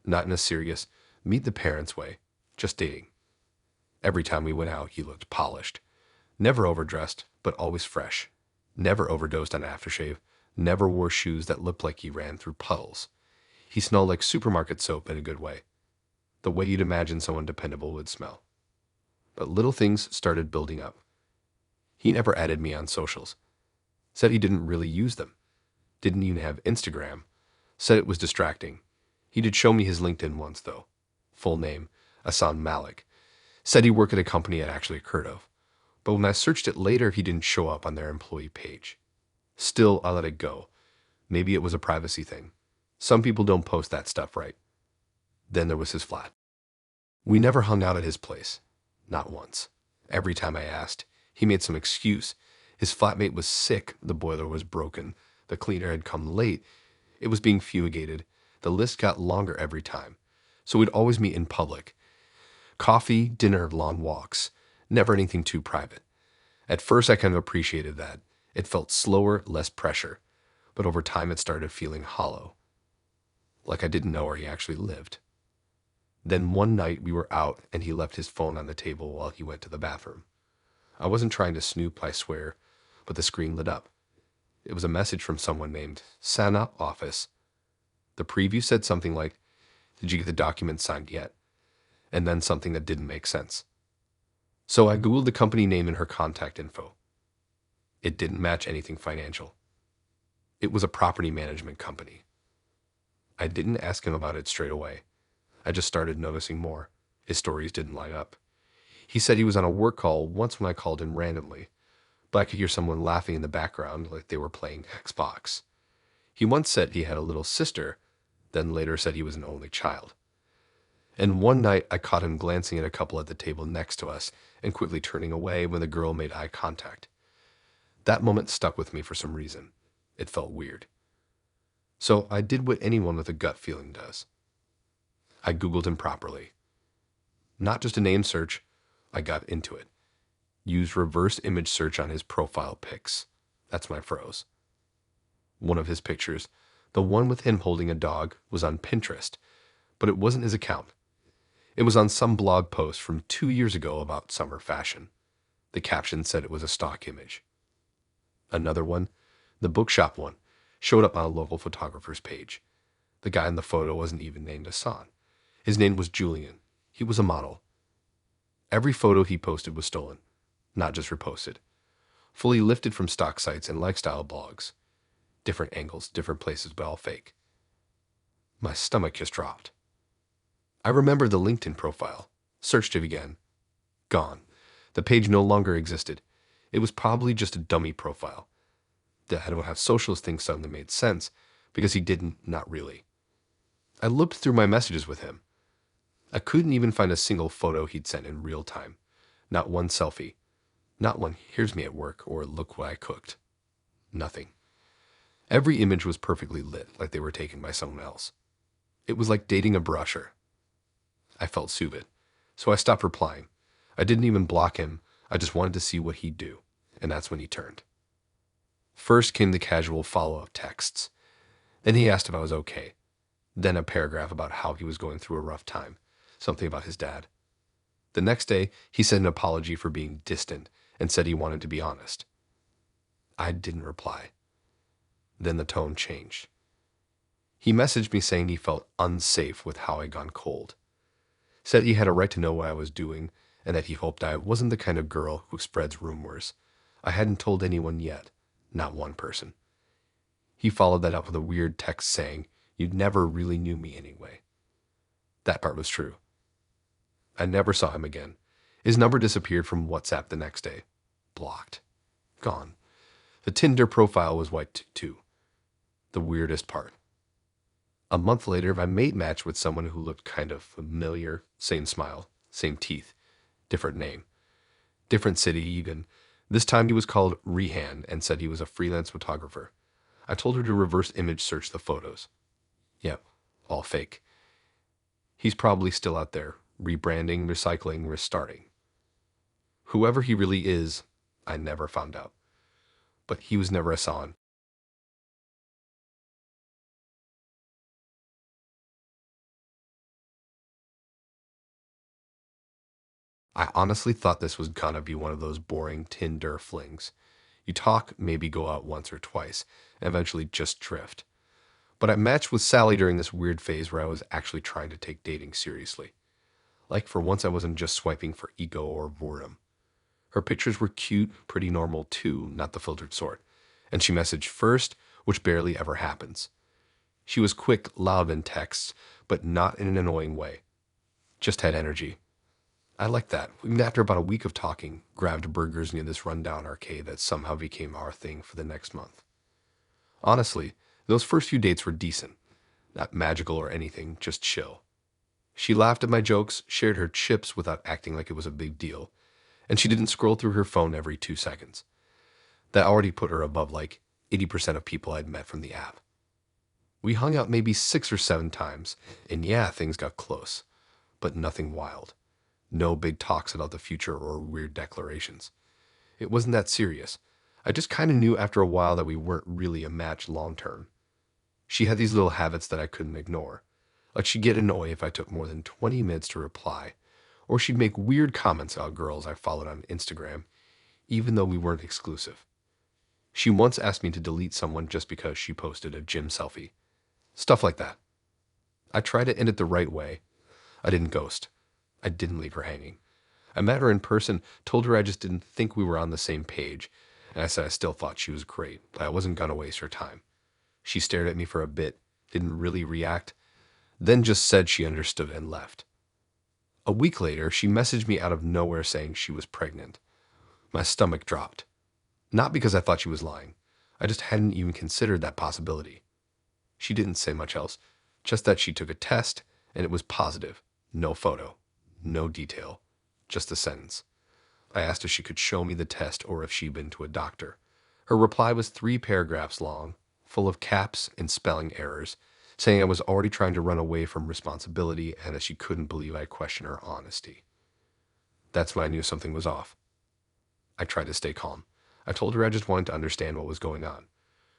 not in a serious, meet the parents way, just dating. Every time we went out, he looked polished. Never overdressed, but always fresh. Never overdosed on aftershave. Never wore shoes that looked like he ran through puddles. He smelled like supermarket soap in a good way. The way you'd imagine someone dependable would smell. But little things started building up. He never added me on socials. Said he didn't really use them. Didn't even have Instagram. Said it was distracting. He did show me his LinkedIn once, though. Full name, Asan Malik. Said he worked at a company I'd actually heard of. But when I searched it later, he didn't show up on their employee page. Still, I let it go. Maybe it was a privacy thing. Some people don't post that stuff, right? Then there was his flat. We never hung out at his place. Not once. Every time I asked, he made some excuse. His flatmate was sick, the boiler was broken, the cleaner had come late, it was being fumigated. The list got longer every time. So we'd always meet in public. Coffee, dinner, long walks. Never anything too private. At first, I kind of appreciated that. It felt slower, less pressure. But over time, it started feeling hollow. Like I didn't know where he actually lived. Then one night, we were out, and he left his phone on the table while he went to the bathroom. I wasn't trying to snoop, I swear, but the screen lit up. It was a message from someone named Sana Office. The preview said something like, "Did you get the document signed yet?" And then something that didn't make sense. So I Googled the company name and her contact info. It didn't match anything financial. It was a property management company. I didn't ask him about it straight away. I just started noticing more. His stories didn't line up. He said he was on a work call once when I called him randomly, but I could hear someone laughing in the background like they were playing Xbox. He once said he had a little sister, then later said he was an only child. And one night I caught him glancing at a couple at the table next to us and quickly turning away when the girl made eye contact. That moment stuck with me for some reason. It felt weird. So I did what anyone with a gut feeling does. I Googled him properly. Not just a name search, I got into it. Used reverse image search on his profile pics. That's my froze. One of his pictures, the one with him holding a dog, was on Pinterest, but it wasn't his account. It was on some blog post from 2 years ago about summer fashion. The caption said it was a stock image. Another one, the bookshop one, showed up on a local photographer's page. The guy in the photo wasn't even named Hassan. His name was Julian. He was a model. Every photo he posted was stolen, not just reposted. Fully lifted from stock sites and lifestyle blogs. Different angles, different places, but all fake. My stomach just dropped. I remembered the LinkedIn profile. Searched it again. Gone. The page no longer existed. It was probably just a dummy profile. That I don't have socialist things suddenly made sense, because he didn't, not really. I looked through my messages with him. I couldn't even find a single photo he'd sent in real time. Not one selfie. Not one, "Here's me at work," or "Look what I cooked." Nothing. Every image was perfectly lit, like they were taken by someone else. It was like dating a brusher. I felt stupid, so I stopped replying. I didn't even block him. I just wanted to see what he'd do, and that's when he turned. First came the casual follow-up texts. Then he asked if I was okay. Then a paragraph about how he was going through a rough time, something about his dad. The next day, he sent an apology for being distant and said he wanted to be honest. I didn't reply. Then the tone changed. He messaged me saying he felt unsafe with how I'd gone cold. Said he had a right to know what I was doing and that he hoped I wasn't the kind of girl who spreads rumors. I hadn't told anyone yet, not one person. He followed that up with a weird text saying, "You never really knew me anyway." That part was true. I never saw him again. His number disappeared from WhatsApp the next day. Blocked. Gone. The Tinder profile was wiped too. The weirdest part. A month later, my mate matched with someone who looked kind of familiar. Same smile, same teeth, different name. Different city even. This time he was called Rehan and said he was a freelance photographer. I told her to reverse image search the photos. Yep, all fake. He's probably still out there, rebranding, recycling, restarting. Whoever he really is, I never found out. But he was never Hassan. I honestly thought this was gonna be one of those boring Tinder flings. You talk, maybe go out once or twice, and eventually just drift. But I matched with Sally during this weird phase where I was actually trying to take dating seriously. Like for once I wasn't just swiping for ego or boredom. Her pictures were cute, pretty normal too, not the filtered sort. And she messaged first, which barely ever happens. She was quick, loud in texts, but not in an annoying way. Just had energy. I liked that. Even after about a week of talking, grabbed burgers near this rundown arcade that somehow became our thing for the next month. Honestly, those first few dates were decent. Not magical or anything, just chill. She laughed at my jokes, shared her chips without acting like it was a big deal, and she didn't scroll through her phone every 2 seconds. That already put her above like 80% of people I'd met from the app. We hung out maybe 6 or 7 times, and yeah, things got close, but nothing wild. No big talks about the future or weird declarations. It wasn't that serious. I just kind of knew after a while that we weren't really a match long term. She had these little habits that I couldn't ignore. Like she'd get annoyed if I took more than 20 minutes to reply, or she'd make weird comments about girls I followed on Instagram, even though we weren't exclusive. She once asked me to delete someone just because she posted a gym selfie. Stuff like that. I tried to end it the right way. I didn't ghost. I didn't leave her hanging. I met her in person, told her I just didn't think we were on the same page, and I said I still thought she was great, but I wasn't gonna waste her time. She stared at me for a bit, didn't really react, then just said she understood and left. A week later, she messaged me out of nowhere saying she was pregnant. My stomach dropped. Not because I thought she was lying. I just hadn't even considered that possibility. She didn't say much else, just that she took a test and it was positive. No photo, no detail, just a sentence. I asked if she could show me the test or if she'd been to a doctor. Her reply was 3 paragraphs long, full of caps and spelling errors, saying I was already trying to run away from responsibility and that she couldn't believe I questioned her honesty. That's when I knew something was off. I tried to stay calm. I told her I just wanted to understand what was going on,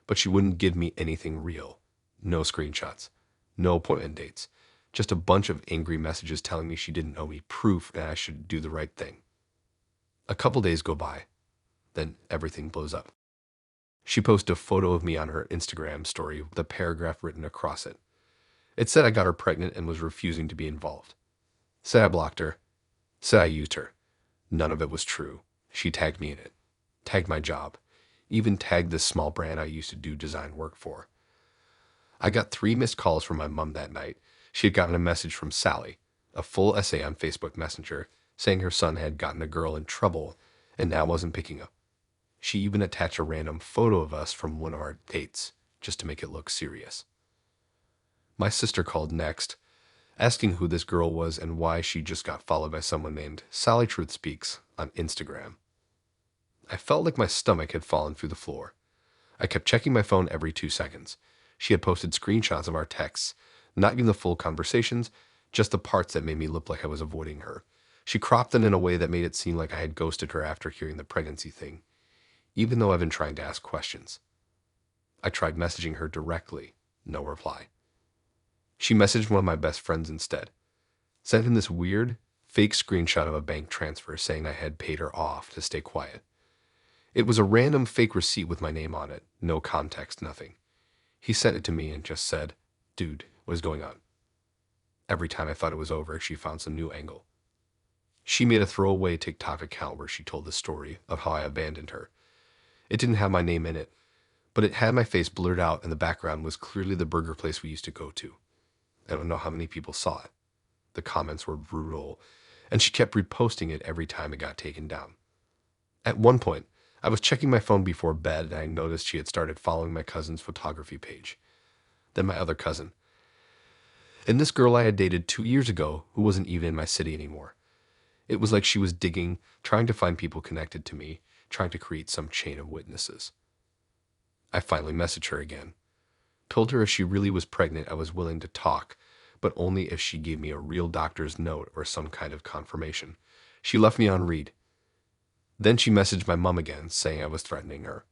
but she wouldn't give me anything real. No screenshots, no appointment dates, just a bunch of angry messages telling me she didn't owe me proof and I should do the right thing. A couple days go by, then everything blows up. She posted a photo of me on her Instagram story with a paragraph written across it. It said I got her pregnant and was refusing to be involved. Said I blocked her. Said I used her. None of it was true. She tagged me in it. Tagged my job. Even tagged this small brand I used to do design work for. I got 3 missed calls from my mom that night. She had gotten a message from Sally, a full essay on Facebook Messenger, saying her son had gotten a girl in trouble and now wasn't picking up. She even attached a random photo of us from one of our dates, just to make it look serious. My sister called next, asking who this girl was and why she just got followed by someone named Sally Truth Speaks on Instagram. I felt like my stomach had fallen through the floor. I kept checking my phone every 2 seconds. She had posted screenshots of our texts, not even the full conversations, just the parts that made me look like I was avoiding her. She cropped it in a way that made it seem like I had ghosted her after hearing the pregnancy thing, even though I've been trying to ask questions. I tried messaging her directly. No reply. She messaged one of my best friends instead. Sent him this weird, fake screenshot of a bank transfer saying I had paid her off to stay quiet. It was a random fake receipt with my name on it. No context, nothing. He sent it to me and just said, "Dude, what is going on?" Every time I thought it was over, she found some new angle. She made a throwaway TikTok account where she told the story of how I abandoned her. It didn't have my name in it, but it had my face blurred out and the background was clearly the burger place we used to go to. I don't know how many people saw it. The comments were brutal, and she kept reposting it every time it got taken down. At one point, I was checking my phone before bed and I noticed she had started following my cousin's photography page. Then my other cousin. And this girl I had dated 2 years ago who wasn't even in my city anymore. It was like she was digging, trying to find people connected to me, trying to create some chain of witnesses. I finally messaged her again. Told her if she really was pregnant, I was willing to talk, but only if she gave me a real doctor's note or some kind of confirmation. She left me on read. Then she messaged my mom again, saying I was threatening her.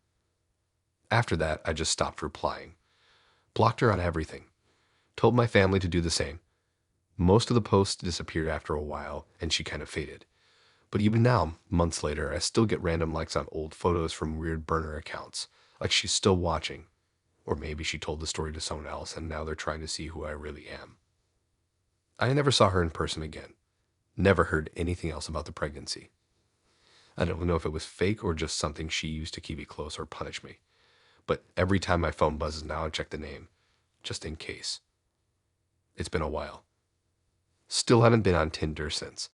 After that, I just stopped replying. Blocked her on everything. Told my family to do the same. Most of the posts disappeared after a while, and she kind of faded. But even now, months later, I still get random likes on old photos from weird burner accounts, like she's still watching. Or maybe she told the story to someone else, and now they're trying to see who I really am. I never saw her in person again. Never heard anything else about the pregnancy. I don't know if it was fake or just something she used to keep me close or punish me. But every time my phone buzzes now, I check the name, just in case. It's been a while. Still haven't been on Tinder since.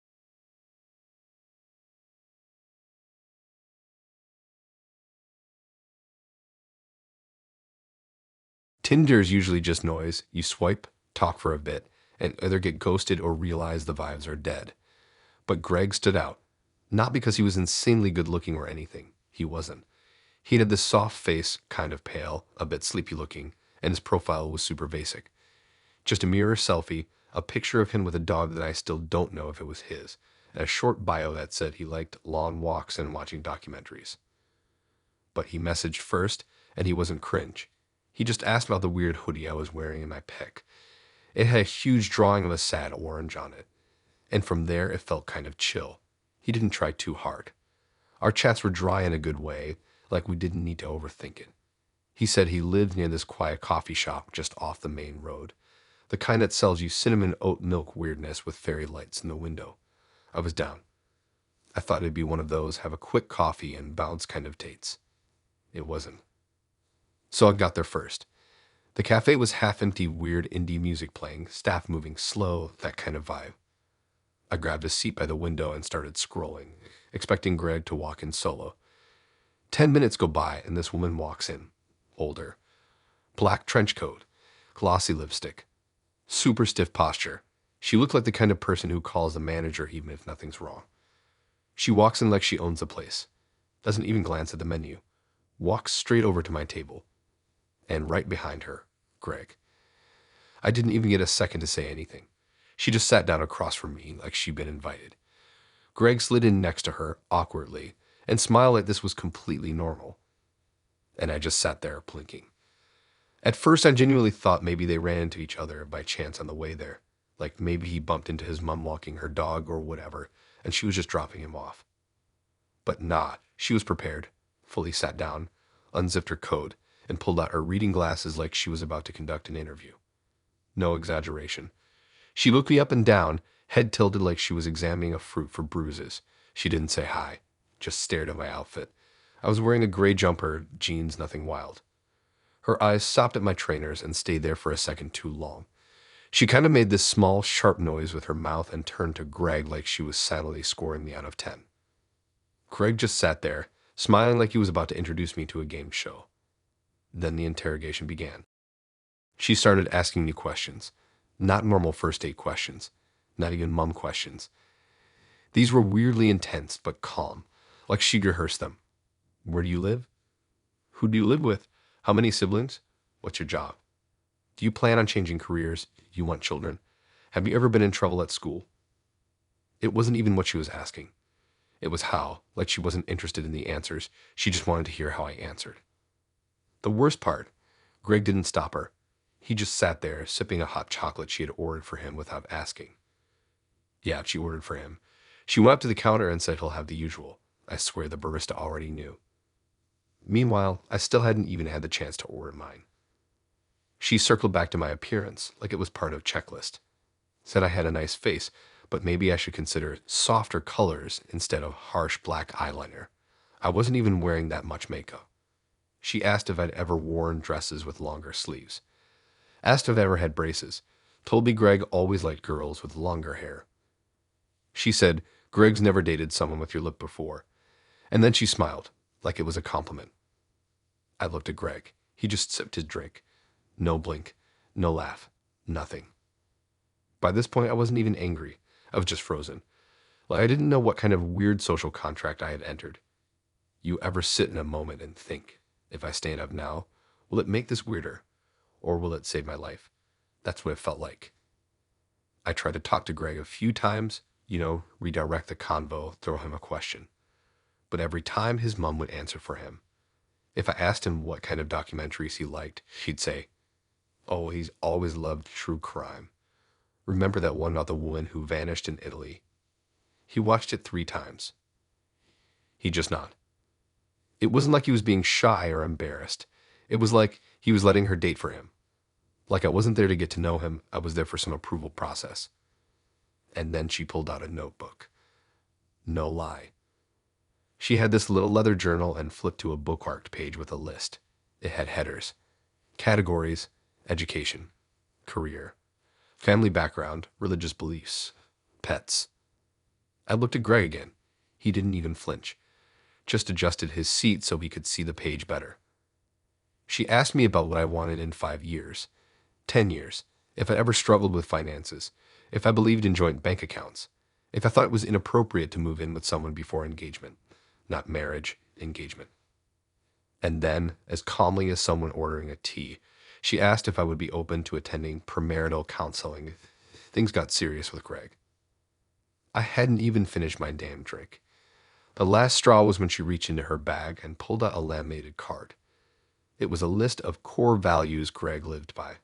Tinder is usually just noise. You swipe, talk for a bit, and either get ghosted or realize the vibes are dead. But Greg stood out. Not because he was insanely good looking or anything. He wasn't. He had this soft face, kind of pale, a bit sleepy looking, and his profile was super basic. Just a mirror selfie, a picture of him with a dog that I still don't know if it was his, and a short bio that said he liked long walks and watching documentaries. But he messaged first, and he wasn't cringe. He just asked about the weird hoodie I was wearing in my pic. It had a huge drawing of a sad orange on it, and from there it felt kind of chill. He didn't try too hard. Our chats were dry in a good way. like we didn't need to overthink it. He said he lived near this quiet coffee shop just off the main road, the kind that sells you cinnamon oat milk weirdness with fairy lights in the window. I was down. I thought it'd be one of those have a quick coffee and bounce kind of dates. It wasn't. So I got there first. The cafe was half empty, weird indie music playing, staff moving slow, that kind of vibe. I grabbed a seat by the window and started scrolling, expecting Greg to walk in solo. 10 minutes go by and this woman walks in. Older. Black trench coat. Glossy lipstick. Super stiff posture. She looked like the kind of person who calls the manager even if nothing's wrong. She walks in like she owns the place. Doesn't even glance at the menu. Walks straight over to my table. And right behind her, Greg. I didn't even get a second to say anything. She just sat down across from me like she'd been invited. Greg slid in next to her, awkwardly, and smiled like this was completely normal. And I just sat there, blinking. At first, I genuinely thought maybe they ran into each other by chance on the way there. Like maybe he bumped into his mom walking her dog or whatever, and she was just dropping him off. But nah, she was prepared, fully sat down, unzipped her coat, and pulled out her reading glasses like she was about to conduct an interview. No exaggeration. She looked me up and down, head tilted like she was examining a fruit for bruises. She didn't say hi, just stared at my outfit. I was wearing a gray jumper, jeans, nothing wild. Her eyes stopped at my trainers and stayed there for a second too long. She kind of made this small, sharp noise with her mouth and turned to Greg like she was silently scoring me out of 10. Greg just sat there, smiling like he was about to introduce me to a game show. Then the interrogation began. She started asking me questions. Not normal first date questions. Not even mum questions. These were weirdly intense but calm, like she'd rehearsed them. Where do you live? Who do you live with? How many siblings? What's your job? Do you plan on changing careers? You want children? Have you ever been in trouble at school? It wasn't even what she was asking. It was how, like she wasn't interested in the answers. She just wanted to hear how I answered. The worst part, Greg didn't stop her. He just sat there, sipping a hot chocolate she had ordered for him without asking. Yeah, she ordered for him. She went up to the counter and said he'll have the usual. I swear the barista already knew. Meanwhile, I still hadn't even had the chance to order mine. She circled back to my appearance, like it was part of a checklist. Said I had a nice face, but maybe I should consider softer colors instead of harsh black eyeliner. I wasn't even wearing that much makeup. She asked if I'd ever worn dresses with longer sleeves. Asked if I ever had braces. Told me Greg always liked girls with longer hair. She said, Greg's never dated someone with your look before. And then she smiled, like it was a compliment. I looked at Greg. He just sipped his drink. No blink, no laugh, nothing. By this point, I wasn't even angry. I was just frozen. Like I didn't know what kind of weird social contract I had entered. You ever sit in a moment and think, if I stand up now, will it make this weirder? Or will it save my life? That's what it felt like. I tried to talk to Greg a few times, redirect the convo, throw him a question. But every time his mom would answer for him. If I asked him what kind of documentaries he liked, she'd say, oh, he's always loved true crime. Remember that one about the woman who vanished in Italy? He watched it 3 times. He just nodded. It wasn't like he was being shy or embarrassed. It was like he was letting her date for him. Like I wasn't there to get to know him, I was there for some approval process. And then she pulled out a notebook. No lie. She had this little leather journal and flipped to a bookmarked page with a list. It had headers. Categories, education, career, family background, religious beliefs, pets. I looked at Greg again. He didn't even flinch. Just adjusted his seat so he could see the page better. She asked me about what I wanted in 5 years, 10 years, if I ever struggled with finances, if I believed in joint bank accounts, if I thought it was inappropriate to move in with someone before engagement, not marriage, engagement. And then, as calmly as someone ordering a tea, she asked if I would be open to attending premarital counseling if things got serious with Greg. I hadn't even finished my damn drink. The last straw was when she reached into her bag and pulled out a laminated card. It was a list of core values Greg lived by,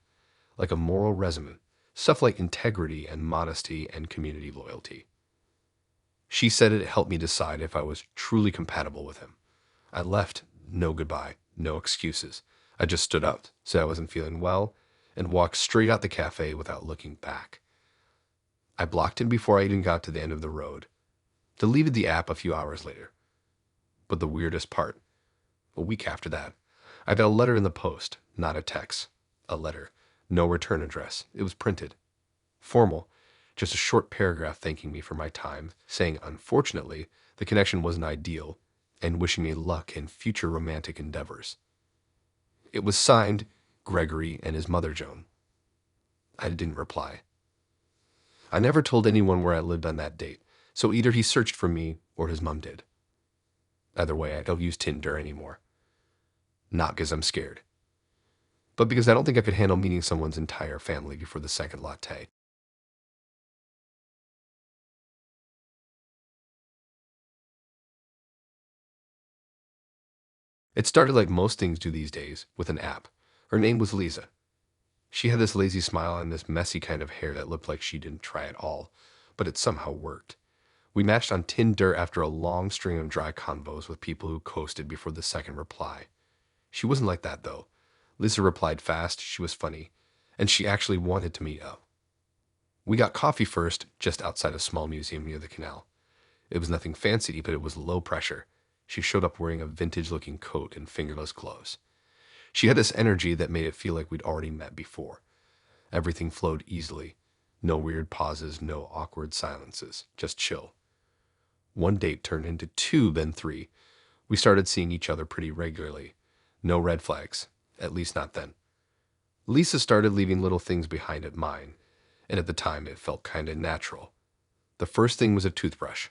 like a moral resume, stuff like integrity and modesty and community loyalty. She said it helped me decide if I was truly compatible with him. I left No goodbye, no excuses. I just stood up, said I wasn't feeling well, and walked straight out the cafe without looking back. I blocked him before I even got to the end of the road. Deleted the app a few hours later. But the weirdest part, a week after that, I got a letter in the post, not a text. A letter. No return address. It was printed. Formal. Just a short paragraph thanking me for my time, saying, unfortunately, the connection wasn't ideal, and wishing me luck in future romantic endeavors. It was signed Gregory and his mother Joan. I didn't reply. I never told anyone where I lived on that date, so either he searched for me or his mom did. Either way, I don't use Tinder anymore. Not because I'm scared, but because I don't think I could handle meeting someone's entire family before the second latte. It started like most things do these days, with an app. Her name was Lisa. She had this lazy smile and this messy kind of hair that looked like she didn't try at all, but it somehow worked. We matched on Tinder after a long string of dry convos with people who coasted before the second reply. She wasn't like that, though. Lisa replied fast, she was funny, and she actually wanted to meet up. We got coffee first, just outside a small museum near the canal. It was nothing fancy, but it was low pressure. She showed up wearing a vintage-looking coat and fingerless gloves. She had this energy that made it feel like we'd already met before. Everything flowed easily. No weird pauses, no awkward silences, just chill. One date turned into two, then three. We started seeing each other pretty regularly. No red flags, at least not then. Lisa started leaving little things behind at mine, and at the time it felt kinda natural. The first thing was a toothbrush.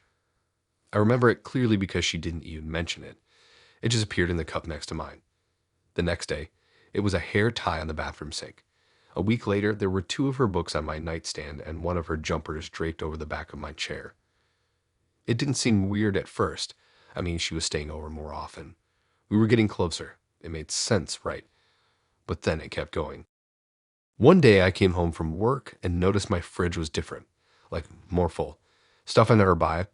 I remember it clearly because she didn't even mention it. It just appeared in the cup next to mine. The next day, it was a hair tie on the bathroom sink. A week later, there were two of her books on my nightstand and one of her jumpers draped over the back of my chair. It didn't seem weird at first. I mean, she was staying over more often. We were getting closer. It made sense, right? But then it kept going. One day I came home from work and noticed my fridge was different, like more full. Stuff I never buy,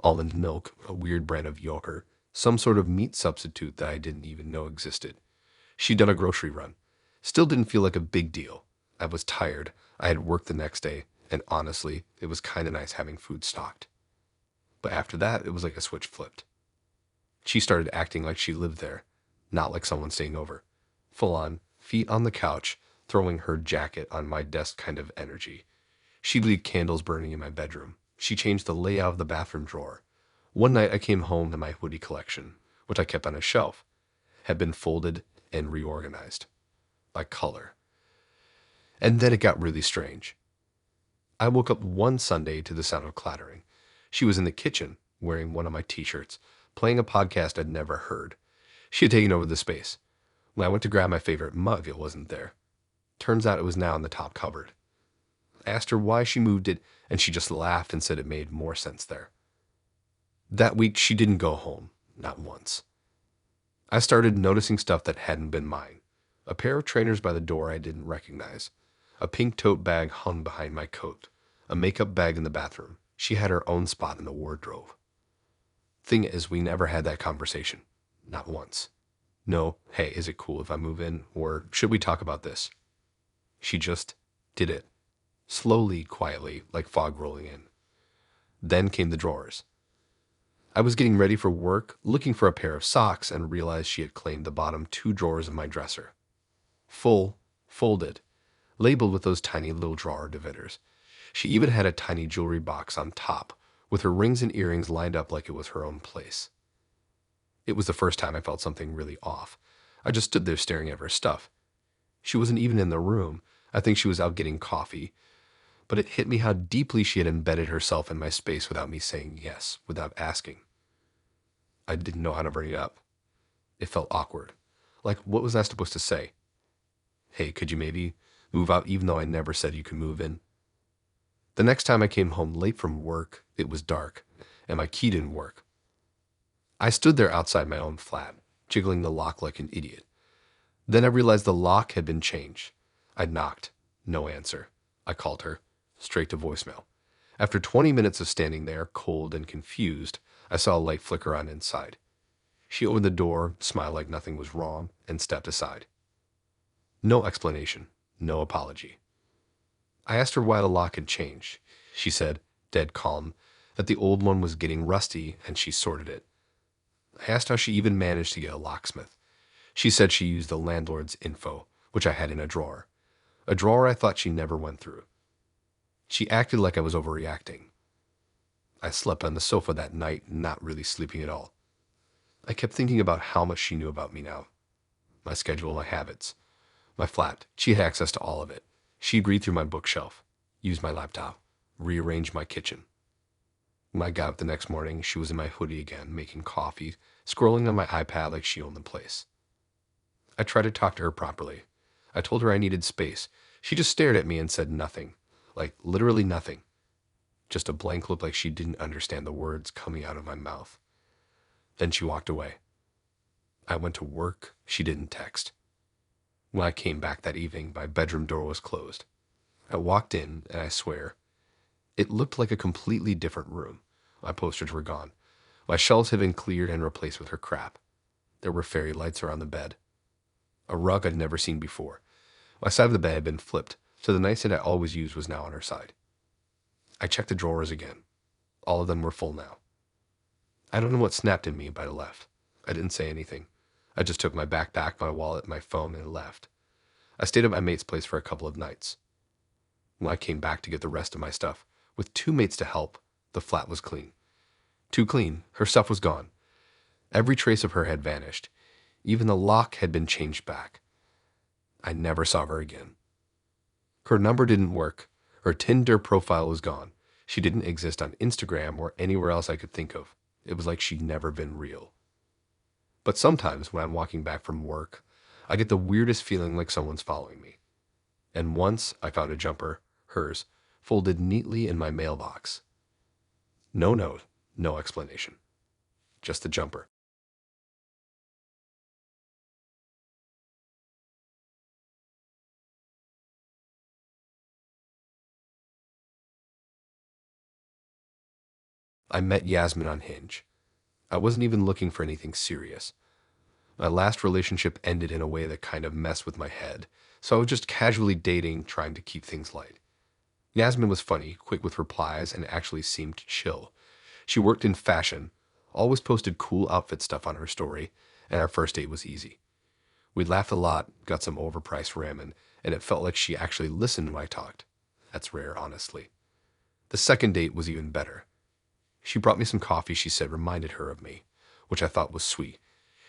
almond milk, a weird brand of yogurt, some sort of meat substitute that I didn't even know existed. She'd done a grocery run. Still didn't feel like a big deal. I was tired. I had work the next day, and honestly, it was kind of nice having food stocked. But after that, it was like a switch flipped. She started acting like she lived there, not like someone staying over. Full on, feet on the couch, throwing her jacket on my desk kind of energy. She'd leave candles burning in my bedroom. She changed the layout of the bathroom drawer. One night I came home to my hoodie collection, which I kept on a shelf, had been folded and reorganized by color. And then it got really strange. I woke up one Sunday to the sound of clattering. She was in the kitchen, wearing one of my t-shirts, playing a podcast I'd never heard. She had taken over the space. When I went to grab my favorite mug, it wasn't there. Turns out it was now in the top cupboard. I asked her why she moved it, and she just laughed and said it made more sense there. That week, she didn't go home, not once. I started noticing stuff that hadn't been mine. A pair of trainers by the door I didn't recognize. A pink tote bag hung behind my coat. A makeup bag in the bathroom. She had her own spot in the wardrobe. Thing is, we never had that conversation. Not once. No, hey, is it cool if I move in? Or should we talk about this? She just did it. Slowly, quietly, like fog rolling in. Then came the drawers. I was getting ready for work, looking for a pair of socks, and realized she had claimed the bottom two drawers of my dresser. Full, folded, labeled with those tiny little drawer dividers. She even had a tiny jewelry box on top, with her rings and earrings lined up like it was her own place. It was the first time I felt something really off. I just stood there staring at her stuff. She wasn't even in the room. I think she was out getting coffee. But it hit me how deeply she had embedded herself in my space without me saying yes, without asking. I didn't know how to bring it up. It felt awkward. Like, what was I supposed to say? Hey, could you maybe move out even though I never said you could move in? The next time I came home late from work, it was dark, and my key didn't work. I stood there outside my own flat, jiggling the lock like an idiot. Then I realized the lock had been changed. I knocked. No answer. I called her. Straight to voicemail. After 20 minutes of standing there, cold and confused, I saw a light flicker on inside. She opened the door, smiled like nothing was wrong, and stepped aside. No explanation, no apology. I asked her why the lock had changed. She said, dead calm, that the old one was getting rusty and she sorted it. I asked how she even managed to get a locksmith. She said she used the landlord's info, which I had in a drawer I thought she never went through. She acted like I was overreacting. I slept on the sofa that night, not really sleeping at all. I kept thinking about how much she knew about me now. My schedule, my habits, my flat. She had access to all of it. She'd read through my bookshelf, use my laptop, rearrange my kitchen. When I got up the next morning, she was in my hoodie again, making coffee, scrolling on my iPad like she owned the place. I tried to talk to her properly. I told her I needed space. She just stared at me and said nothing. Like, literally nothing. Just a blank look like she didn't understand the words coming out of my mouth. Then she walked away. I went to work. She didn't text. When I came back that evening, my bedroom door was closed. I walked in, and I swear, it looked like a completely different room. My posters were gone. My shelves had been cleared and replaced with her crap. There were fairy lights around the bed. A rug I'd never seen before. My side of the bed had been flipped, so the nightstand I always used was now on her side. I checked the drawers again. All of them were full now. I don't know what snapped in me, but I left. I didn't say anything. I just took my backpack, my wallet, my phone, and left. I stayed at my mate's place for a couple of nights. When I came back to get the rest of my stuff, with 2 mates to help, the flat was clean. Too clean. Her stuff was gone. Every trace of her had vanished. Even the lock had been changed back. I never saw her again. Her number didn't work. Her Tinder profile was gone. She didn't exist on Instagram or anywhere else I could think of. It was like she'd never been real. But sometimes when I'm walking back from work, I get the weirdest feeling like someone's following me. And once I found a jumper, hers, folded neatly in my mailbox. No note, no explanation. Just the jumper. I met Yasmin on Hinge. I wasn't even looking for anything serious. My last relationship ended in a way that kind of messed with my head, so I was just casually dating, trying to keep things light. Yasmin was funny, quick with replies, and actually seemed chill. She worked in fashion, always posted cool outfit stuff on her story, and our first date was easy. We laughed a lot, got some overpriced ramen, and it felt like she actually listened when I talked. That's rare, honestly. The second date was even better. She brought me some coffee she said reminded her of me, which I thought was sweet.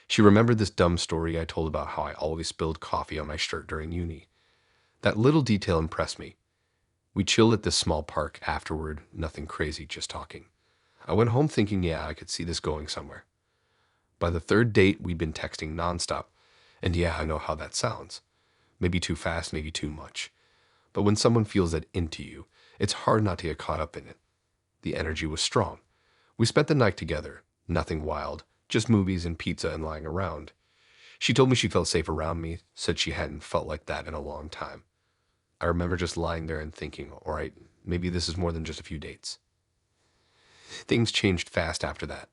She remembered this dumb story I told about how I always spilled coffee on my shirt during uni. That little detail impressed me. We chilled at this small park afterward, nothing crazy, just talking. I went home thinking, yeah, I could see this going somewhere. By the third date, we'd been texting nonstop, and yeah, I know how that sounds. Maybe too fast, maybe too much. But when someone feels that into you, it's hard not to get caught up in it. The energy was strong. We spent the night together, nothing wild, just movies and pizza and lying around. She told me she felt safe around me, said she hadn't felt like that in a long time. I remember just lying there and thinking, all right, maybe this is more than just a few dates. Things changed fast after that.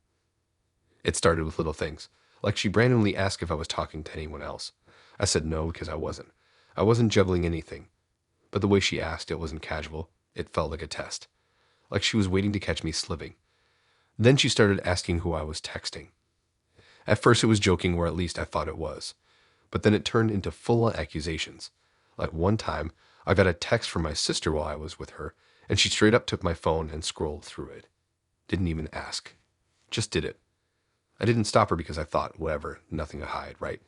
It started with little things, like she randomly asked if I was talking to anyone else. I said no because I wasn't. I wasn't juggling anything. But the way she asked, it wasn't casual. It felt like a test, like she was waiting to catch me slipping. Then she started asking who I was texting. At first it was joking, or at least I thought it was. But then it turned into full-on accusations. Like one time, I got a text from my sister while I was with her, and she straight up took my phone and scrolled through it. Didn't even ask. Just did it. I didn't stop her because I thought, whatever, nothing to hide, right?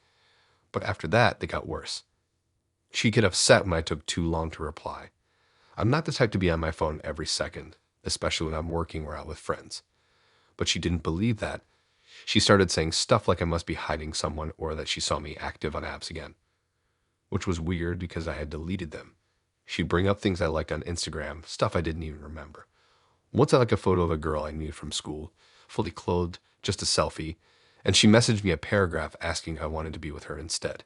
But after that, they got worse. She'd get upset when I took too long to reply. I'm not the type to be on my phone every second, especially when I'm working or out with friends. But she didn't believe that. She started saying stuff like I must be hiding someone or that she saw me active on apps again, which was weird because I had deleted them. She'd bring up things I liked on Instagram, stuff I didn't even remember. Once I liked a photo of a girl I knew from school, fully clothed, just a selfie, and she messaged me a paragraph asking if I wanted to be with her instead.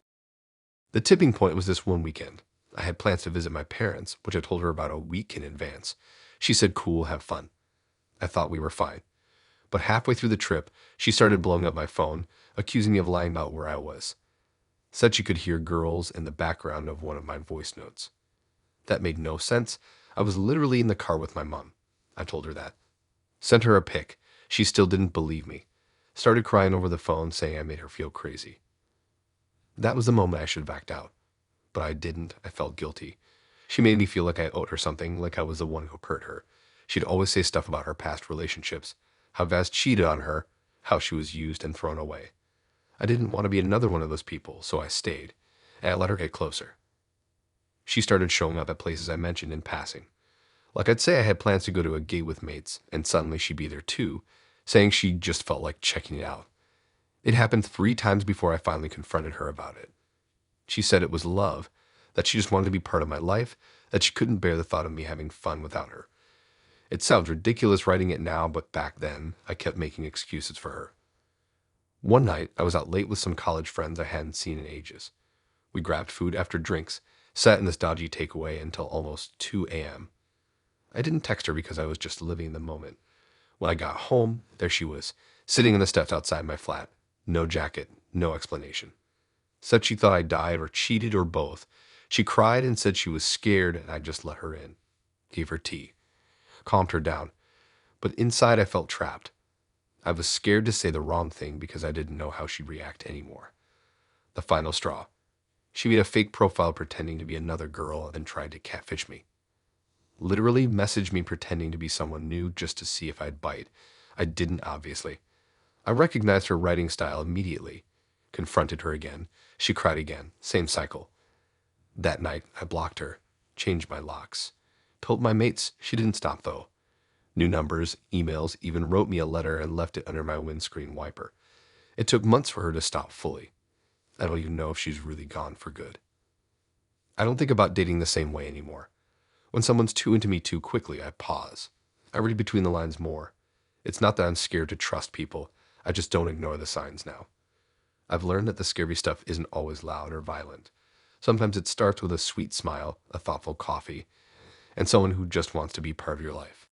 The tipping point was this one weekend. I had plans to visit my parents, which I told her about a week in advance. She said, cool, have fun. I thought we were fine. But halfway through the trip, she started blowing up my phone, accusing me of lying about where I was. Said she could hear girls in the background of one of my voice notes. That made no sense. I was literally in the car with my mom. I told her that. Sent her a pic. She still didn't believe me. Started crying over the phone, saying I made her feel crazy. That was the moment I should have backed out. But I didn't. I felt guilty. She made me feel like I owed her something, like I was the one who hurt her. She'd always say stuff about her past relationships, how Vaz cheated on her, how she was used and thrown away. I didn't want to be another one of those people, so I stayed, and I let her get closer. She started showing up at places I mentioned in passing. Like I'd say I had plans to go to a gate with mates, and suddenly she'd be there too, saying she just felt like checking it out. It happened 3 times before I finally confronted her about it. She said it was love, that she just wanted to be part of my life, that she couldn't bear the thought of me having fun without her. It sounds ridiculous writing it now, but back then, I kept making excuses for her. One night, I was out late with some college friends I hadn't seen in ages. We grabbed food after drinks, sat in this dodgy takeaway until almost 2 a.m. I didn't text her because I was just living the moment. When I got home, there she was, sitting on the steps outside my flat. No jacket, no explanation. Said she thought I died or cheated or both. She cried and said she was scared, and I just let her in. Gave her tea. Calmed her down. But inside I felt trapped. I was scared to say the wrong thing because I didn't know how she'd react anymore. The final straw. She made a fake profile pretending to be another girl and then tried to catfish me. Literally messaged me pretending to be someone new just to see if I'd bite. I didn't, obviously. I recognized her writing style immediately. Confronted her again. She cried again. Same cycle. That night, I blocked her. Changed my locks. Told my mates. She didn't stop, though. New numbers, emails, even wrote me a letter and left it under my windscreen wiper. It took months for her to stop fully. I don't even know if she's really gone for good. I don't think about dating the same way anymore. When someone's too into me too quickly, I pause. I read between the lines more. It's not that I'm scared to trust people. I just don't ignore the signs now. I've learned that the scary stuff isn't always loud or violent. Sometimes it starts with a sweet smile, a thoughtful coffee, and someone who just wants to be part of your life.